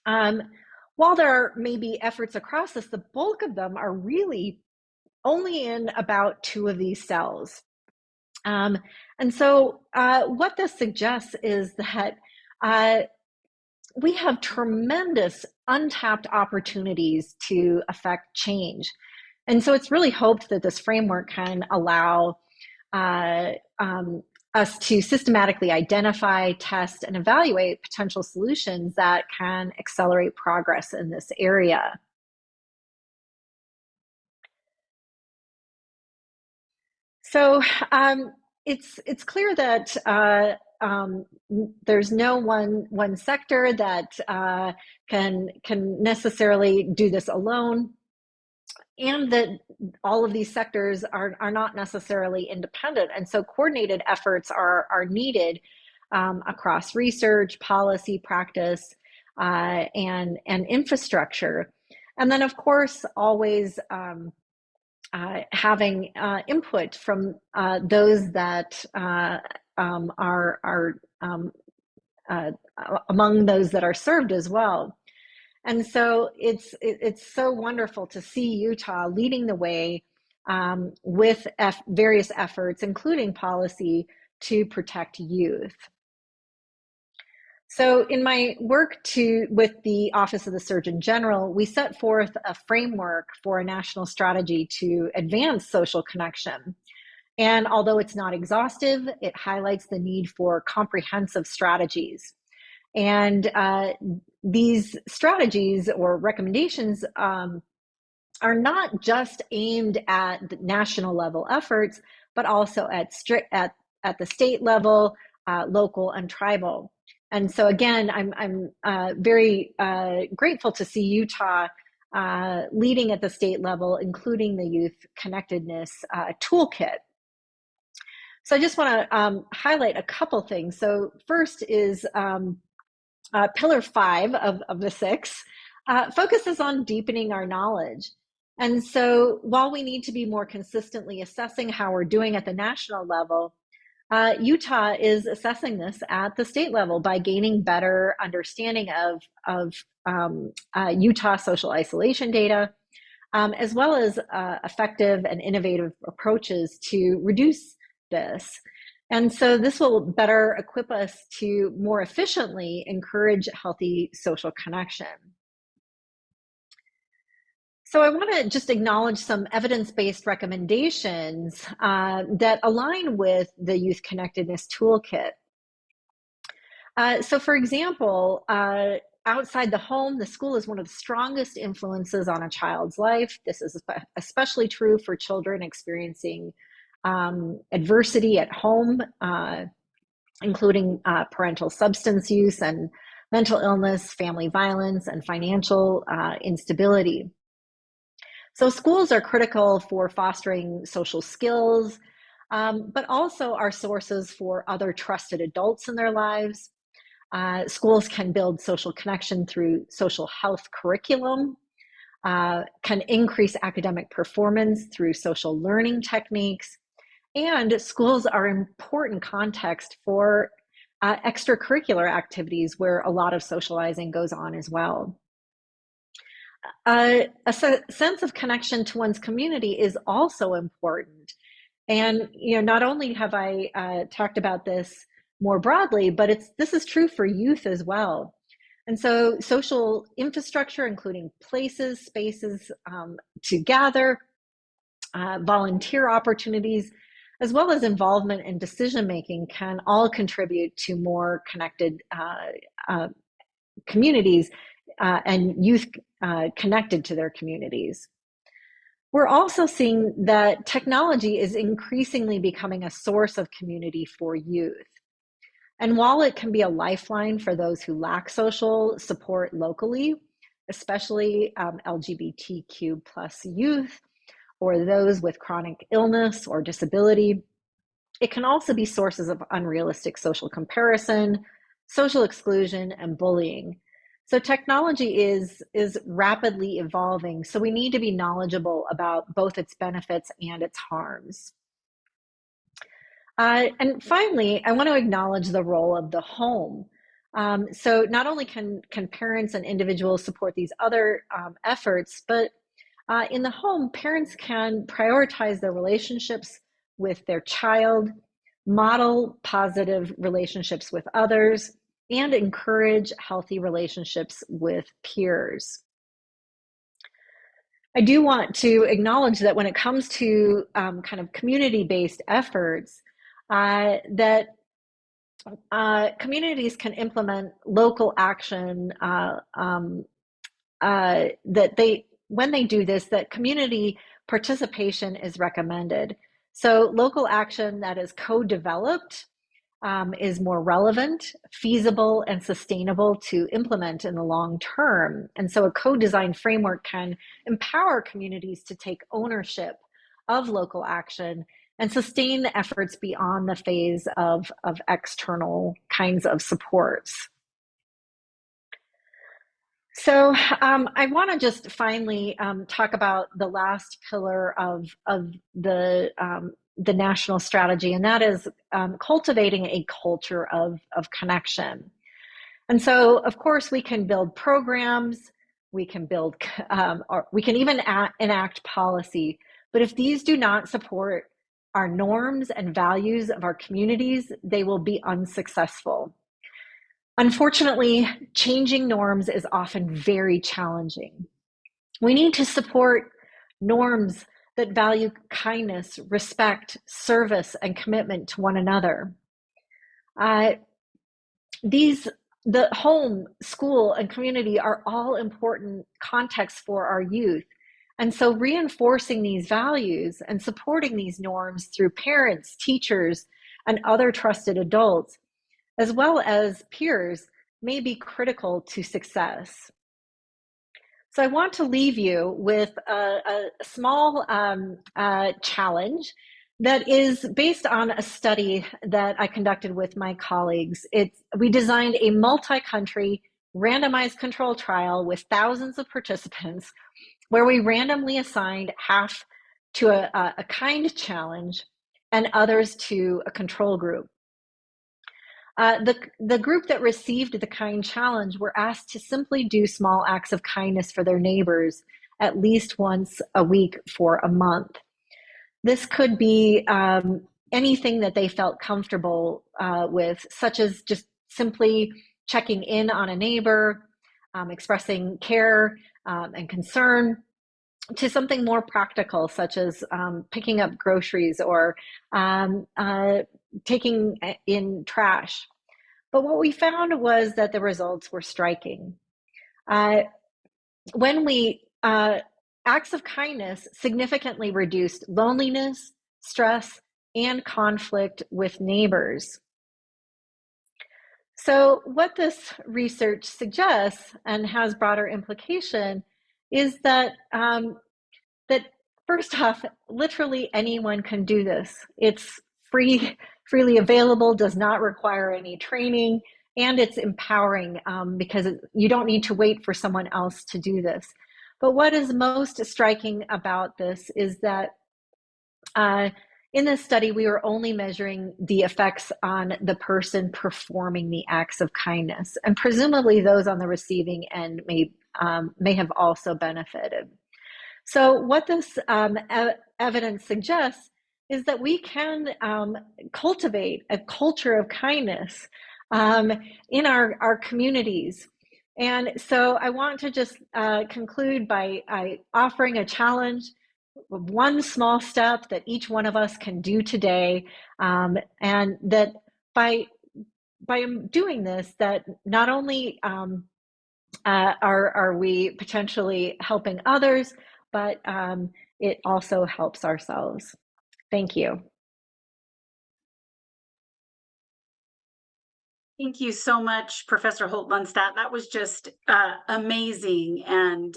while there may be efforts across this, the bulk of them are really only in about 2 of these cells. And so what this suggests is that we have tremendous untapped opportunities to affect change. And so it's really hoped that this framework can allow us to systematically identify, test, and evaluate potential solutions that can accelerate progress in this area. So it's clear that there's no one sector that can necessarily do this alone, and that all of these sectors are not necessarily independent. And so coordinated efforts are needed across research, policy, practice, and infrastructure. And then, of course, always having input from those that are among those that are served as well. And so it's so wonderful to see Utah leading the way with various efforts, including policy, to protect youth. So in my work with the Office of the Surgeon General, we set forth a framework for a national strategy to advance social connection. And although it's not exhaustive, it highlights the need for comprehensive strategies. And these strategies or recommendations are not just aimed at the national level efforts, but also at the state level, local, and tribal. And so again, I'm very grateful to see Utah leading at the state level, including the Youth Connectedness Toolkit. So I just want to highlight a couple things. So first is pillar 5 of the 6 focuses on deepening our knowledge. And so while we need to be more consistently assessing how we're doing at the national level, Utah is assessing this at the state level by gaining better understanding of Utah social isolation data, as well as effective and innovative approaches to reduce this. And so this will better equip us to more efficiently encourage healthy social connection. So I want to just acknowledge some evidence-based recommendations that align with the Youth Connectedness Toolkit. So for example, outside the home, the school is one of the strongest influences on a child's life. This is especially true for children experiencing adversity at home, including parental substance use and mental illness, family violence, and financial instability. So schools are critical for fostering social skills, but also are sources for other trusted adults in their lives. Schools can build social connection through social health curriculum, can increase academic performance through social learning techniques, and schools are important context for extracurricular activities where a lot of socializing goes on as well. A sense of connection to one's community is also important. And not only have I talked about this more broadly, but this is true for youth as well. And so social infrastructure, including places, spaces to gather, volunteer opportunities, as well as involvement in decision-making, can all contribute to more connected communities and youth connected to their communities. We're also seeing that technology is increasingly becoming a source of community for youth. And while it can be a lifeline for those who lack social support locally, especially LGBTQ plus youth, or those with chronic illness or disability, it can also be sources of unrealistic social comparison, social exclusion, and bullying. So technology is rapidly evolving, so we need to be knowledgeable about both its benefits and its harms. And finally, I want to acknowledge the role of the home. So not only can parents and individuals support these other efforts, but in the home, parents can prioritize their relationships with their child, model positive relationships with others, and encourage healthy relationships with peers. I do want to acknowledge that when it comes to kind of community-based efforts, that communities can implement local action when they do this, that community participation is recommended. So local action that is co-developed is more relevant, feasible, and sustainable to implement in the long term. And so a co-design framework can empower communities to take ownership of local action and sustain the efforts beyond the phase of external kinds of supports. So I want to just finally talk about the last pillar of the national strategy, and that is cultivating a culture of connection. And so, of course, we can build programs, we can build, or we can even enact policy. But if these do not support our norms and values of our communities, they will be unsuccessful. Unfortunately, changing norms is often very challenging. We need to support norms that value kindness, respect, service, and commitment to one another. The home, school, and community are all important contexts for our youth, And so reinforcing these values and supporting these norms through parents, teachers, and other trusted adults, as well as peers, may be critical to success. So I want to leave you with a small challenge that is based on a study that I conducted with my colleagues. We designed a multi-country randomized control trial with thousands of participants where we randomly assigned half to a kind challenge and others to a control group. The group that received the kind challenge were asked to simply do small acts of kindness for their neighbors at least once a week for a month. This could be anything that they felt comfortable with, such as just simply checking in on a neighbor, expressing care and concern, to something more practical, such as picking up groceries or taking in trash. But what we found was that the results were striking. When we acts of kindness significantly reduced loneliness, stress, and conflict with neighbors. So what this research suggests and has broader implication is that that first off, literally anyone can do this. It's freely available, does not require any training, and it's empowering because you don't need to wait for someone else to do this. But what is most striking about this is that in this study, we were only measuring the effects on the person performing the acts of kindness, and presumably those on the receiving end may have also benefited. So what this evidence suggests is that we can cultivate a culture of kindness in our communities. And so I want to just conclude by offering a challenge, one small step that each one of us can do today, and that by doing this, that not only are we potentially helping others, but it also helps ourselves. Thank you. Thank you so much, Professor Holt-Lundstadt. That was just amazing and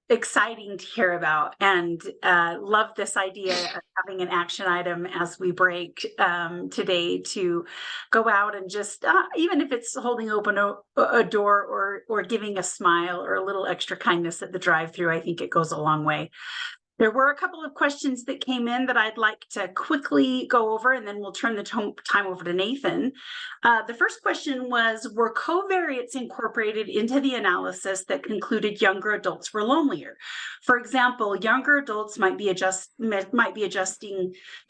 exciting to hear about, and love this idea of having an action item as we break today to go out and just even if it's holding open a door or giving a smile or a little extra kindness at the drive-through, I think it goes a long way. There were a couple of questions that came in that I'd like to quickly go over, and then we'll turn the time over to Nathan. The first question was, were covariates incorporated into the analysis that concluded younger adults were lonelier? For example, younger adults might be adjusting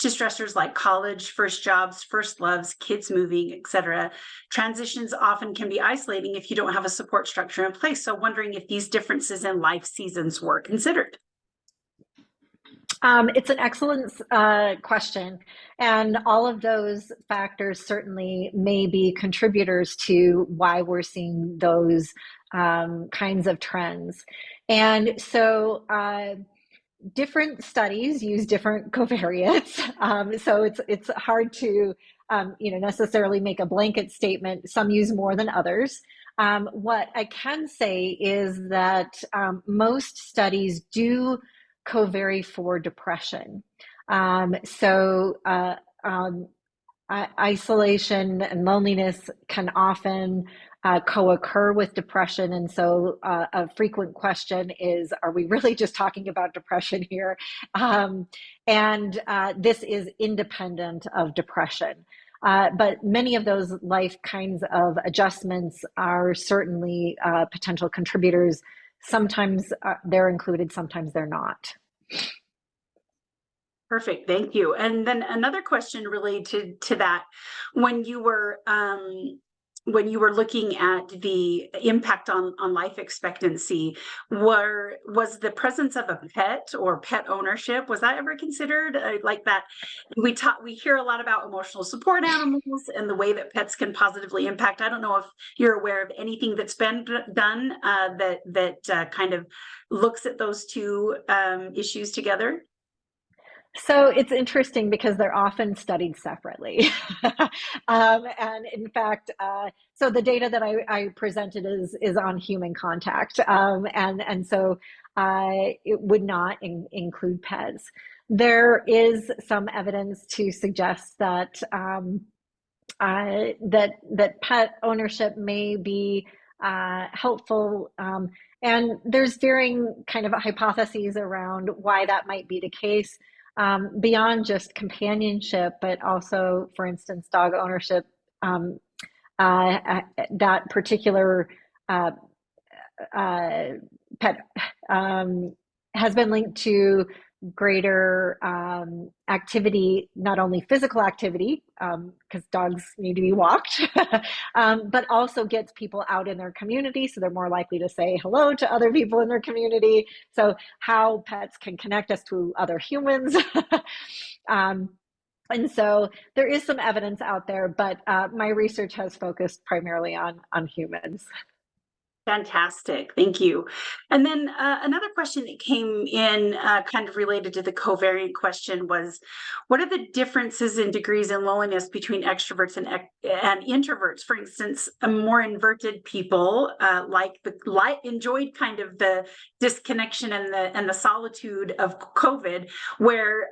to stressors like college, first jobs, first loves, kids moving, etc. Transitions often can be isolating if you don't have a support structure in place. So wondering if these differences in life seasons were considered. It's an excellent question, and all of those factors certainly may be contributors to why we're seeing those kinds of trends. And so different studies use different covariates, so it's hard to necessarily make a blanket statement. Some use more than others. What I can say is that most studies do covary for depression. Isolation and loneliness can often co-occur with depression. And so a frequent question is, are we really just talking about depression here? This is independent of depression. But many of those life kinds of adjustments are certainly potential contributors. Sometimes they're included, sometimes they're not. Perfect, thank you. And then another question related to that, when you were when you were looking at the impact on life expectancy, was the presence of a pet or pet ownership, was that ever considered like that? We hear a lot about emotional support animals and the way that pets can positively impact. I don't know if you're aware of anything that's been done that kind of looks at those two issues together. So it's interesting because they're often studied separately. And in fact, so the data that I presented is on human contact, and so it would not include pets. There is some evidence to suggest that that pet ownership may be helpful. And there's varying kind of hypotheses around why that might be the case, beyond just companionship, but also, for instance, dog ownership. Um, that particular uh, uh, pet has been linked to greater activity, not only physical activity, because dogs need to be walked, but also gets people out in their community. So they're more likely to say hello to other people in their community. So, how pets can connect us to other humans. um, and so there is some evidence out there, but my research has focused primarily on humans. Fantastic. Thank you. And then another question that came in kind of related to the covariant question was, what are the differences in degrees in loneliness between extroverts and introverts? For instance, a more inverted people enjoyed kind of the disconnection and the solitude of COVID, where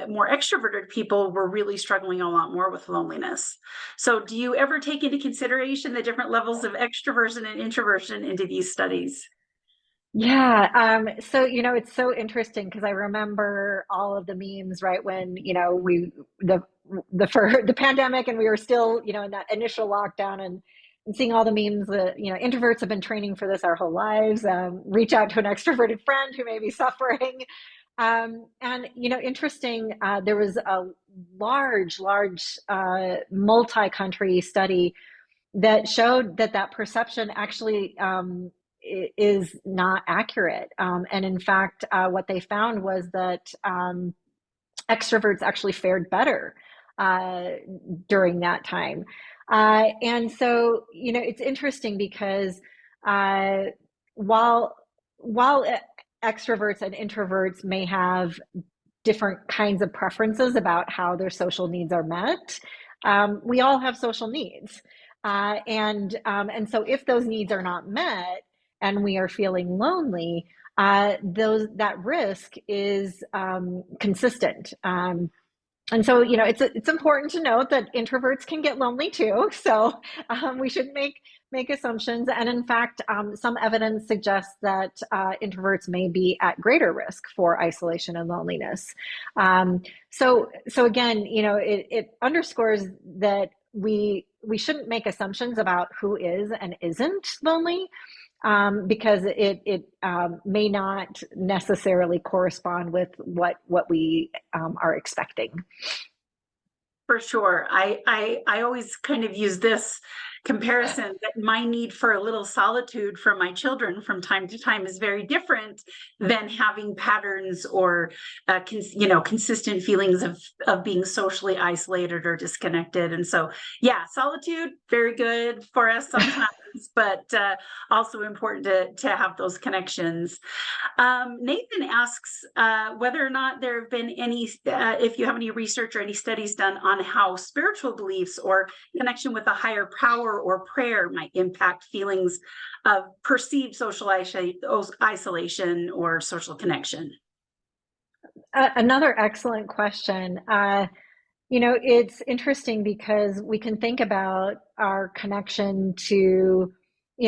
more extroverted people were really struggling a lot more with loneliness. So do you ever take into consideration the different levels of extroversion and introversion into these studies? Yeah, so it's so interesting because I remember all of the memes, right, when the pandemic, and we were still in that initial lockdown, and seeing all the memes that introverts have been training for this our whole lives. Reach out to an extroverted friend who may be suffering. And interesting, there was a large multi-country study that showed that perception actually is not accurate. And in fact, what they found was that extroverts actually fared better uh, during that time. And so, it's interesting because uh, while while extroverts and introverts may have different kinds of preferences about how their social needs are met, we all have social needs. And so if those needs are not met and we are feeling lonely, that risk is consistent. And so, it's important to note that introverts can get lonely too. So we shouldn't make assumptions. And in fact, some evidence suggests that introverts may be at greater risk for isolation and loneliness. So again, it underscores that we shouldn't make assumptions about who is and isn't lonely, because it may not necessarily correspond with what we are expecting. For sure. I always kind of use this comparison that my need for a little solitude from my children from time to time is very different than having patterns or consistent feelings of being socially isolated or disconnected. And so, yeah, solitude very good for us sometimes, but also important to have those connections. Nathan asks whether or not there have been if you have any research or any studies done on how spiritual beliefs or connection with a higher power or prayer might impact feelings of perceived social isolation or social connection. Another excellent question. It's interesting because we can think about our connection to,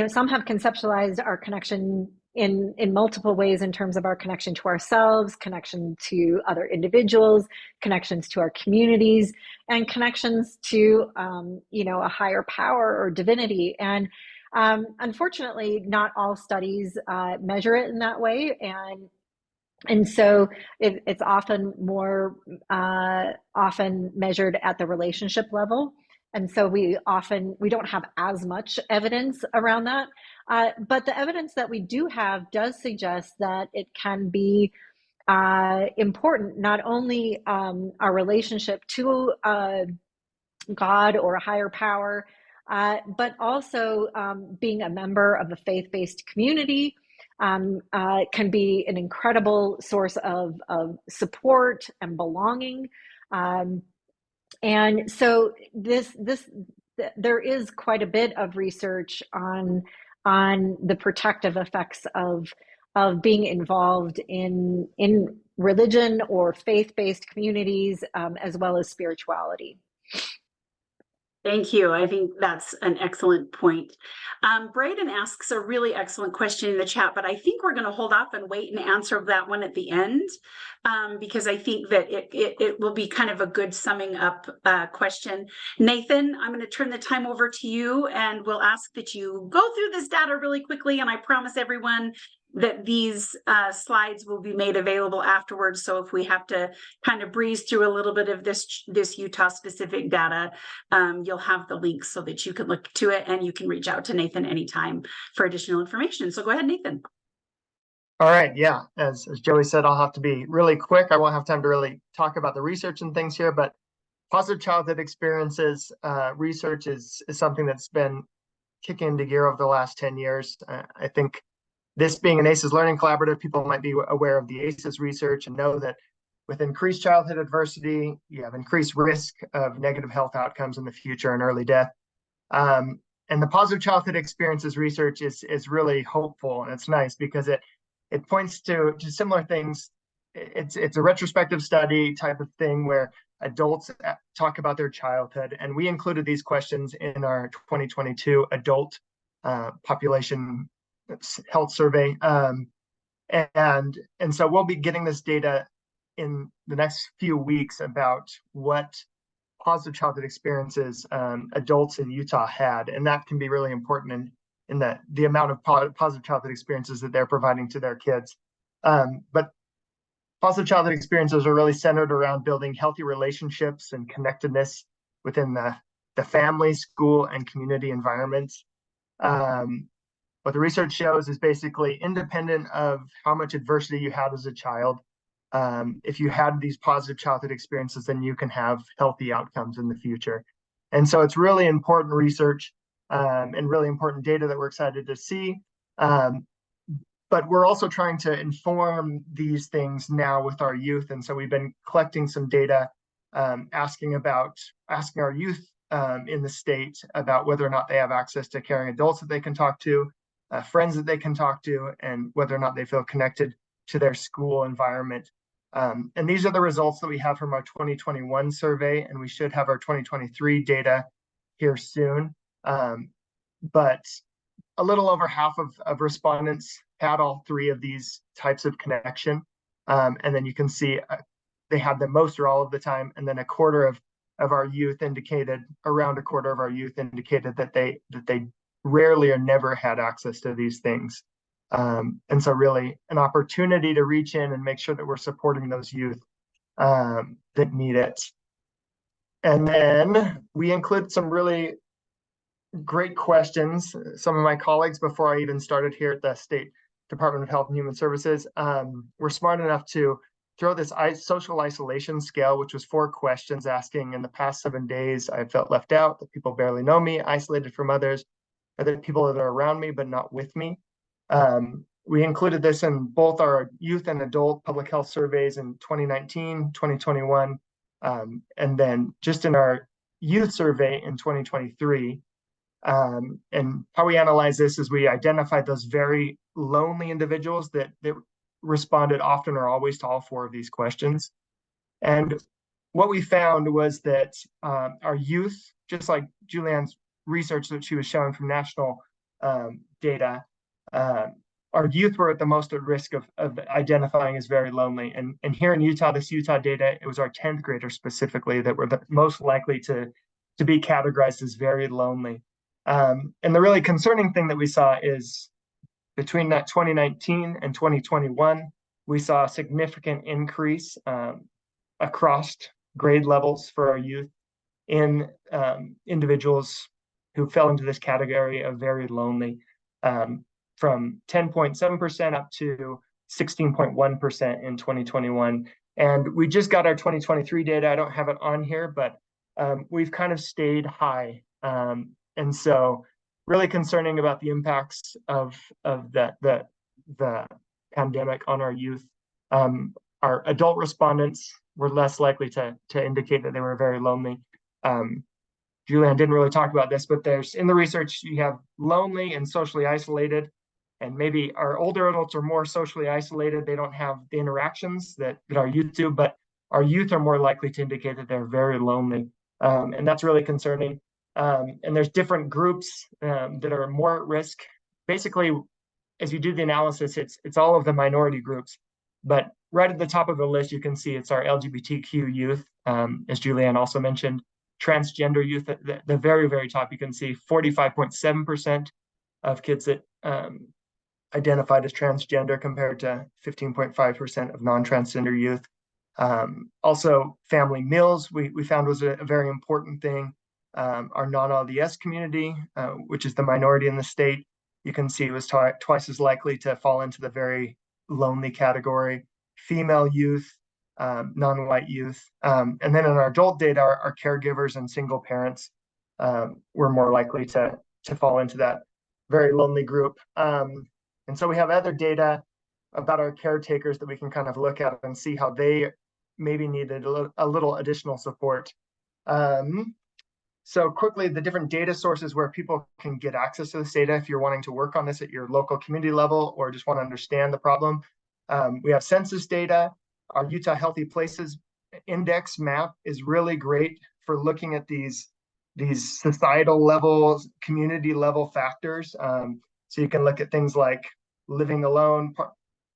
some have conceptualized our connection in multiple ways in terms of our connection to ourselves, connection to other individuals, connections to our communities, and connections to, a higher power or divinity. And unfortunately, not all studies measure it in that way. And so it's often more often measured at the relationship level. And so we don't have as much evidence around that. But the evidence that we do have does suggest that it can be important, not only our relationship to God or a higher power, but also being a member of a faith-based community can be an incredible source of support and belonging. And so there is quite a bit of research on the protective effects of being involved in religion or faith-based communities, as well as spirituality. Thank you. I think that's an excellent point. Braden asks a really excellent question in the chat, but I think we're going to hold off and wait and answer that one at the end, because I think that it will be kind of a good summing up question. Nathan, I'm going to turn the time over to you, and we'll ask that you go through this data really quickly, and I promise everyone that these slides will be made available afterwards. So if we have to kind of breeze through a little bit of this Utah specific data, you'll have the links so that you can look to it, and you can reach out to Nathan anytime for additional information. So go ahead, Nathan. All right, yeah, as Joey said, I'll have to be really quick. I won't have time to really talk about the research and things here, but positive childhood experiences research is something that's been kicking into gear over the last 10 years. I think this being an ACEs learning collaborative, people might be aware of the ACEs research and know that with increased childhood adversity, you have increased risk of negative health outcomes in the future and early death. And the positive childhood experiences research is really hopeful, and it's nice because it points to similar things. It's a retrospective study type of thing where adults talk about their childhood, and we included these questions in our 2022 adult population health survey. And so we'll be getting this data in the next few weeks about what positive childhood experiences adults in Utah had, and that can be really important in the amount of positive childhood experiences that they're providing to their kids. But positive childhood experiences are really centered around building healthy relationships and connectedness within the family, school, and community environments. What the research shows is basically independent of how much adversity you had as a child. If you had these positive childhood experiences, then you can have healthy outcomes in the future. And so it's really important research and really important data that we're excited to see. But we're also trying to inform these things now with our youth. And so we've been collecting some data, asking our youth in the state about whether or not they have access to caring adults that they can talk to, friends that they can talk to, and whether or not they feel connected to their school environment. And these are the results that we have from our 2021 survey, and we should have our 2023 data here soon. But a little over half of respondents had all three of these types of connection. And then you can see they had them most or all of the time. And then around a quarter of our youth indicated that they rarely or never had access to these things. And so really an opportunity to reach in and make sure that we're supporting those youth that need it. And then we include some really great questions. Some of my colleagues, before I even started here at the State Department of Health and Human Services, were smart enough to throw this social isolation scale, which was 4 questions asking, in the past 7 days, I felt left out, that people barely know me, isolated from others, or that people that are around me but not with me. We included this in both our youth and adult public health surveys in 2019, 2021, and then just in our youth survey in 2023. And how we analyze this is we identified those very lonely individuals that responded often or always to all 4 of these questions. And what we found was that our youth, just like Julianne's research that she was showing from national data, our youth were at the most at risk of identifying as very lonely. And here in Utah, this Utah data, it was our 10th graders specifically that were the most likely to be categorized as very lonely. And the really concerning thing that we saw is between that 2019 and 2021, we saw a significant increase across grade levels for our youth. in individuals who fell into this category of very lonely, from 10.7% up to 16.1% in 2021. And we just got our 2023 data. I don't have it on here, but we've kind of stayed high. And so really concerning about the impacts of the pandemic on our youth. Our adult respondents were less likely to indicate that they were very lonely. Julianne didn't really talk about this, but there's in the research, you have lonely and socially isolated, and maybe our older adults are more socially isolated. They don't have the interactions that our youth do, but our youth are more likely to indicate that they're very lonely. And that's really concerning. And there's different groups that are more at risk. Basically, as you do the analysis, it's all of the minority groups, but right at the top of the list, you can see it's our LGBTQ youth, as Julianne also mentioned, transgender youth at the very, very top. You can see 45.7% of kids that identified as transgender compared to 15.5% of non-transgender youth. Also, family meals we found was a very important thing. Our non-LDS community, which is the minority in the state, you can see was twice as likely to fall into the very lonely category. Female youth, non-white youth. And then in our adult data, our caregivers and single parents were more likely to fall into that very lonely group. And so we have other data about our caretakers that we can kind of look at and see how they maybe needed a little additional support. So quickly, the different data sources where people can get access to this data if you're wanting to work on this at your local community level or just want to understand the problem. We have census data. Our Utah Healthy Places Index map is really great for looking at these societal levels, community level factors. So you can look at things like living alone.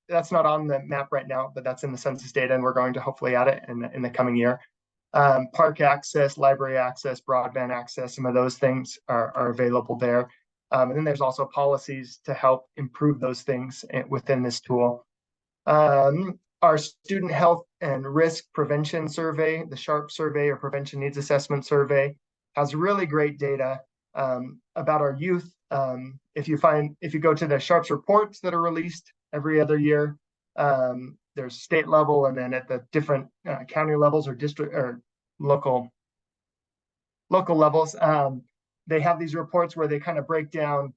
That's not on the map right now, but that's in the census data, and we're going to hopefully add it in the coming year. Park access, library access, broadband access, some of those things are available there. And then there's also policies to help improve those things within this tool. Our student health and risk prevention survey, the SHARP survey or prevention needs assessment survey, has really great data about our youth. If you go to the SHARP's reports that are released every other year, there's state level, and then at the different county levels or district or local levels, they have these reports where they kind of break down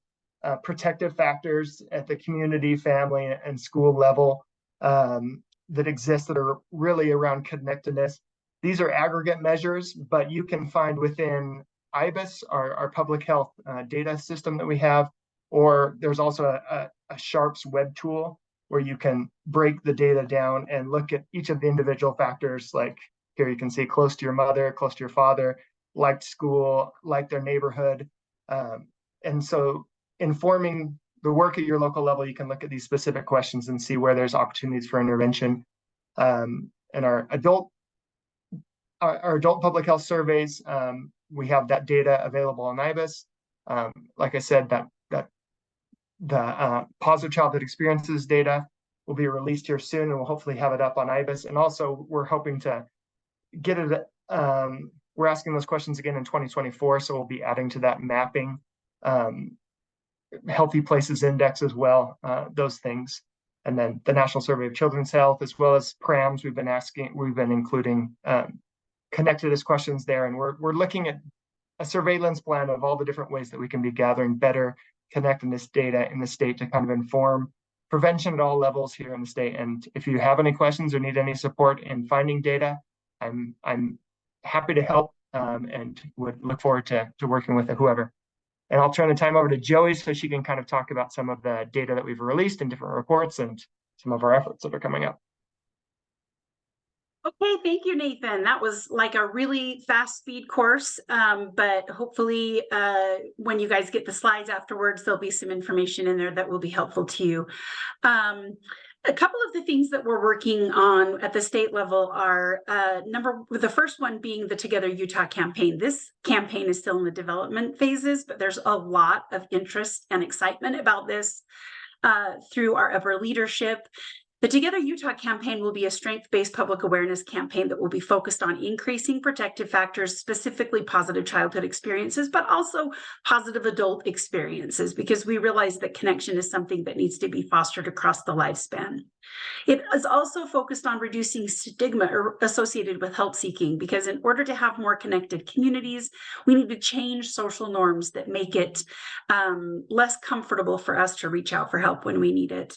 protective factors at the community, family, and school level that exist that are really around connectedness. These are aggregate measures, but you can find within IBIS, our public health data system that we have, or there's also a SHARP's web tool where you can break the data down and look at each of the individual factors. Like here you can see close to your mother, close to your father, liked school, liked their neighborhood. And so informing the work at your local level, you can look at these specific questions and see where there's opportunities for intervention. And our adult public health surveys, we have that data available on IBIS. Like I said, the positive childhood experiences data will be released here soon, and we'll hopefully have it up on IBIS. And also, we're hoping to get it. We're asking those questions again in 2024, so we'll be adding to that mapping, Healthy Places Index as well, those things. And then the National Survey of Children's Health, as well as PRAMs, we've been including connectedness questions there, and we're looking at a surveillance plan of all the different ways that we can be gathering better connectedness data in the state to kind of inform prevention at all levels here in the state. And if you have any questions or need any support in finding data, I'm happy to help and would look forward to working with whoever. And I'll turn the time over to Joey so she can kind of talk about some of the data that we've released in different reports and some of our efforts that are coming up. Okay, thank you, Nathan. That was like a really fast speed course, but hopefully when you guys get the slides afterwards, there'll be some information in there that will be helpful to you. A couple of the things that we're working on at the state level are the first one being the Together Utah campaign. This campaign is still in the development phases, but there's a lot of interest and excitement about this through our upper leadership. The Together Utah campaign will be a strength-based public awareness campaign that will be focused on increasing protective factors, specifically positive childhood experiences, but also positive adult experiences, because we realize that connection is something that needs to be fostered across the lifespan. It is also focused on reducing stigma associated with help seeking, because in order to have more connected communities, we need to change social norms that make it less comfortable for us to reach out for help when we need it.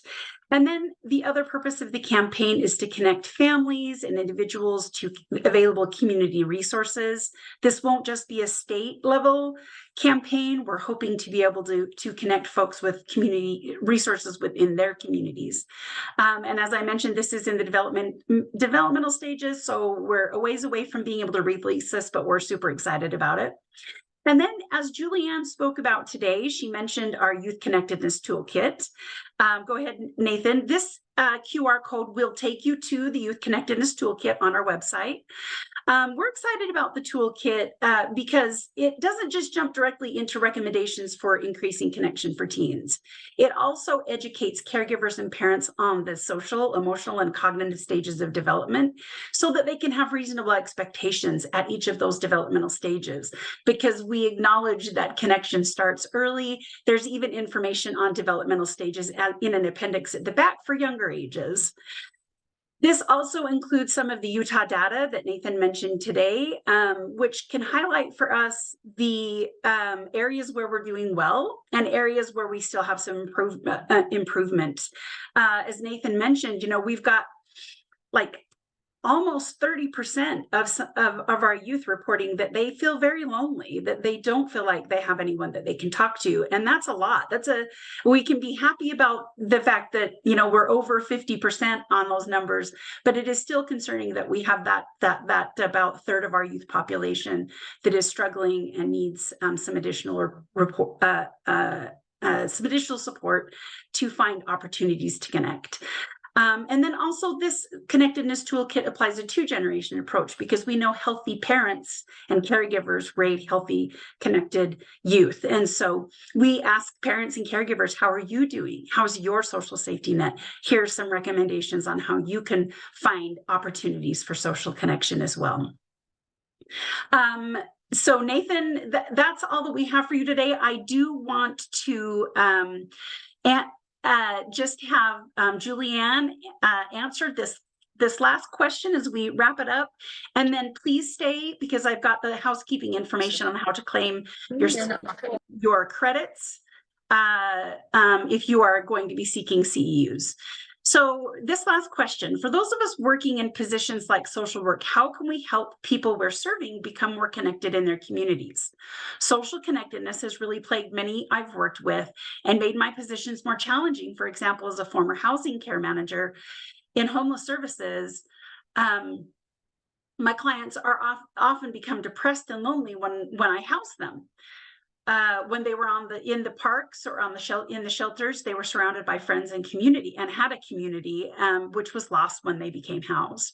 And then the other purpose of the campaign is to connect families and individuals to available community resources. This won't just be a state level campaign. We're hoping to be able to connect folks with community resources within their communities. And as I mentioned, this is in the developmental stages, so we're a ways away from being able to release this, but we're super excited about it. And then, as Julianne spoke about today, she mentioned our Youth Connectedness Toolkit. Go ahead, Nathan. This QR code will take you to the Youth Connectedness Toolkit on our website. We're excited about the toolkit because it doesn't just jump directly into recommendations for increasing connection for teens. It also educates caregivers and parents on the social, emotional, and cognitive stages of development so that they can have reasonable expectations at each of those developmental stages, because we acknowledge that connection starts early. There's even information on developmental stages in an appendix at the back for younger ages. This also includes some of the Utah data that Nathan mentioned today, which can highlight for us the areas where we're doing well and areas where we still have some improvement. As Nathan mentioned, we've got like almost 30% of our youth reporting that they feel very lonely, that they don't feel like they have anyone that they can talk to. And that's a lot. We can be happy about the fact that, we're over 50% on those numbers, but it is still concerning that we have that about a third of our youth population that is struggling and needs some additional support to find opportunities to connect. And then also this connectedness toolkit applies a two-generation approach, because we know healthy parents and caregivers raise healthy, connected youth. And so we ask parents and caregivers, how are you doing? How's your social safety net? Here's some recommendations on how you can find opportunities for social connection as well. So Nathan, that's all that we have for you today. I do want to just have Julianne answer this last question as we wrap it up, and then please stay, because I've got the housekeeping information on how to claim your credits if you are going to be seeking CEUs. So this last question, for those of us working in positions like social work, how can we help people we're serving become more connected in their communities? Social connectedness has really plagued many I've worked with and made my positions more challenging. For example, as a former housing care manager in homeless services, my clients are often become depressed and lonely when I house them. When they were in the parks or in the shelters, they were surrounded by friends and community, and had a community, which was lost when they became housed.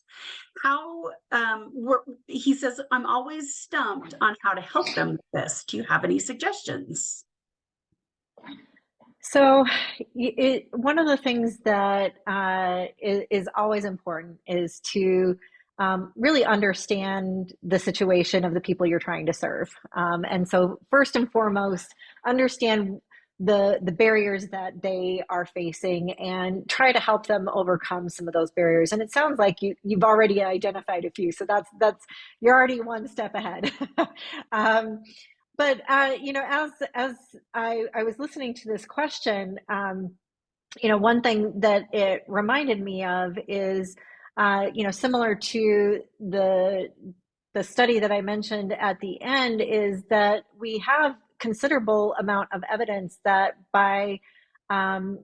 He says, I'm always stumped on how to help them with this. Do you have any suggestions? So one of the things that is always important is to really understand the situation of the people you're trying to serve. And so first and foremost, understand the barriers that they are facing and try to help them overcome some of those barriers. And it sounds like you've already identified a few. So that's you're already one step ahead. But as I was listening to this question, one thing that it reminded me of is similar to the study that I mentioned at the end, is that we have considerable amount of evidence that by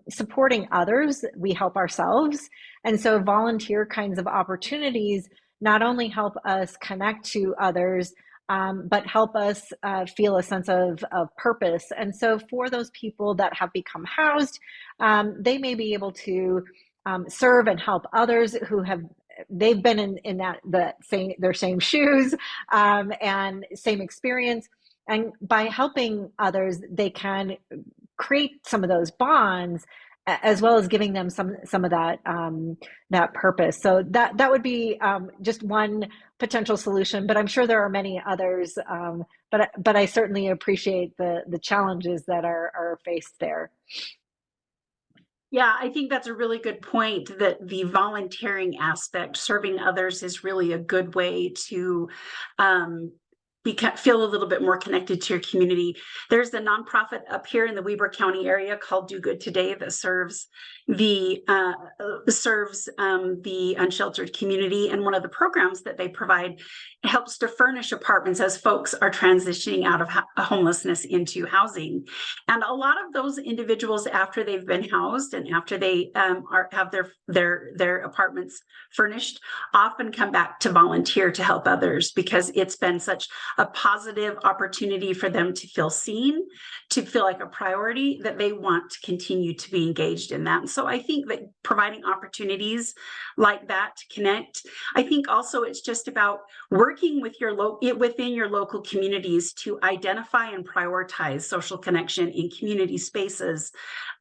supporting others, we help ourselves. And so volunteer kinds of opportunities not only help us connect to others, but help us feel a sense of purpose. And so for those people that have become housed, they may be able to serve and help others who they've been in their same shoes and same experience. And by helping others, they can create some of those bonds as well as giving them some of that that purpose. So that would be just one potential solution, but I'm sure there are many others. But I certainly appreciate the challenges that are faced there. Yeah, I think that's a really good point, that the volunteering aspect, serving others, is really a good way to feel a little bit more connected to your community. There's a nonprofit up here in the Weber County area called Do Good Today that serves the unsheltered community, and one of the programs that they provide helps to furnish apartments as folks are transitioning out of homelessness into housing. And a lot of those individuals, after they've been housed and after they have their apartments furnished, often come back to volunteer to help others, because it's been such a positive opportunity for them to feel seen, to feel like a priority, that they want to continue to be engaged in that. And so I think that providing opportunities like that to connect, I think also it's just about working with within your local communities to identify and prioritize social connection in community spaces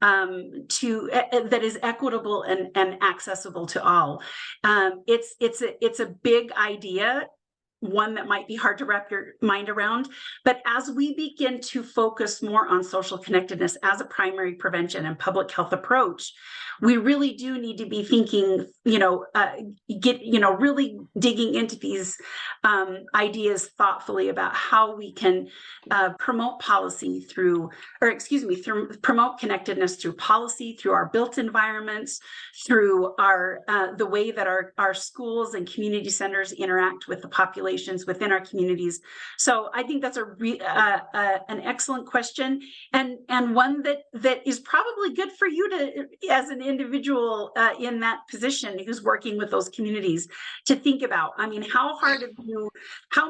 that is equitable and accessible to all. It's a big idea, one that might be hard to wrap your mind around. But as we begin to focus more on social connectedness as a primary prevention and public health approach, we really do need to be thinking, really digging into these ideas thoughtfully about how we can promote promote connectedness through policy, through our built environments, through the way that our schools and community centers interact with the populations within our communities. So I think that's an excellent question, and one that is probably good for you to, as an individual in that position who's working with those communities, to think about. I mean, how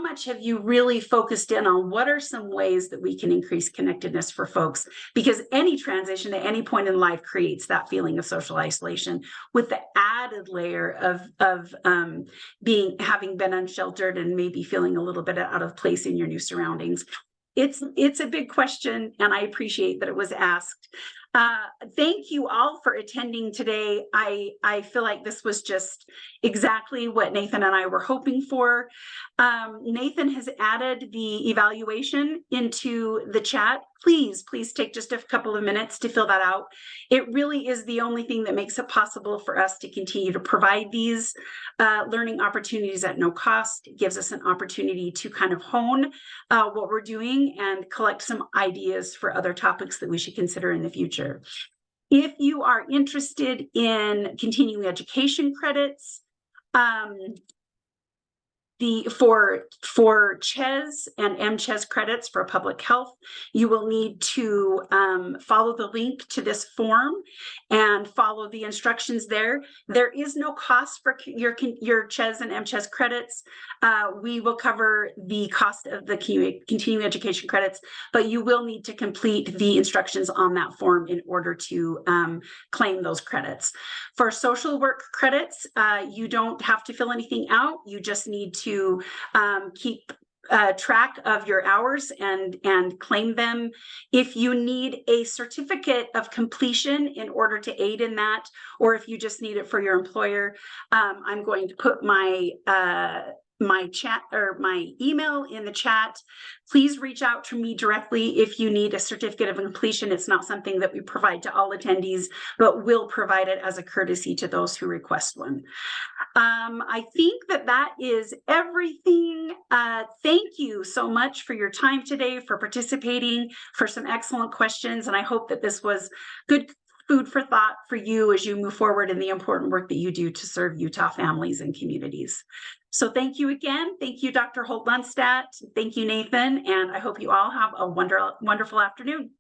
much have you really focused in on what are some ways that we can increase connectedness for folks? Because any transition at any point in life creates that feeling of social isolation, with the added layer of having been unsheltered and maybe feeling a little bit out of place in your new surroundings. It's a big question, and I appreciate that it was asked. Thank you all for attending today. I feel like this was just exactly what Nathan and I were hoping for. Nathan has added the evaluation into the chat. Please take just a couple of minutes to fill that out. It really is the only thing that makes it possible for us to continue to provide these learning opportunities at no cost. It gives us an opportunity to kind of hone what we're doing and collect some ideas for other topics that we should consider in the future. If you are interested in continuing education credits, for CHES and MCHES credits for public health, you will need to follow the link to this form and follow the instructions there. There is no cost for your CHES and MCHES credits. We will cover the cost of the continuing education credits, but you will need to complete the instructions on that form in order to claim those credits. For social work credits, you don't have to fill anything out. You just need to keep track of your hours and claim them. If you need a certificate of completion in order to aid in that, or if you just need it for your employer, I'm going to put my chat or my email in the chat. Please reach out to me directly if you need a certificate of completion. It's not something that we provide to all attendees, but we'll provide it as a courtesy to those who request one. I think that is everything. Thank you so much for your time today, for participating, for some excellent questions, and I hope that this was good food for thought for you as you move forward in the important work that you do to serve Utah families and communities. So thank you again. Thank you, Dr. Holt-Lundstadt. Thank you, Nathan. And I hope you all have a wonderful afternoon.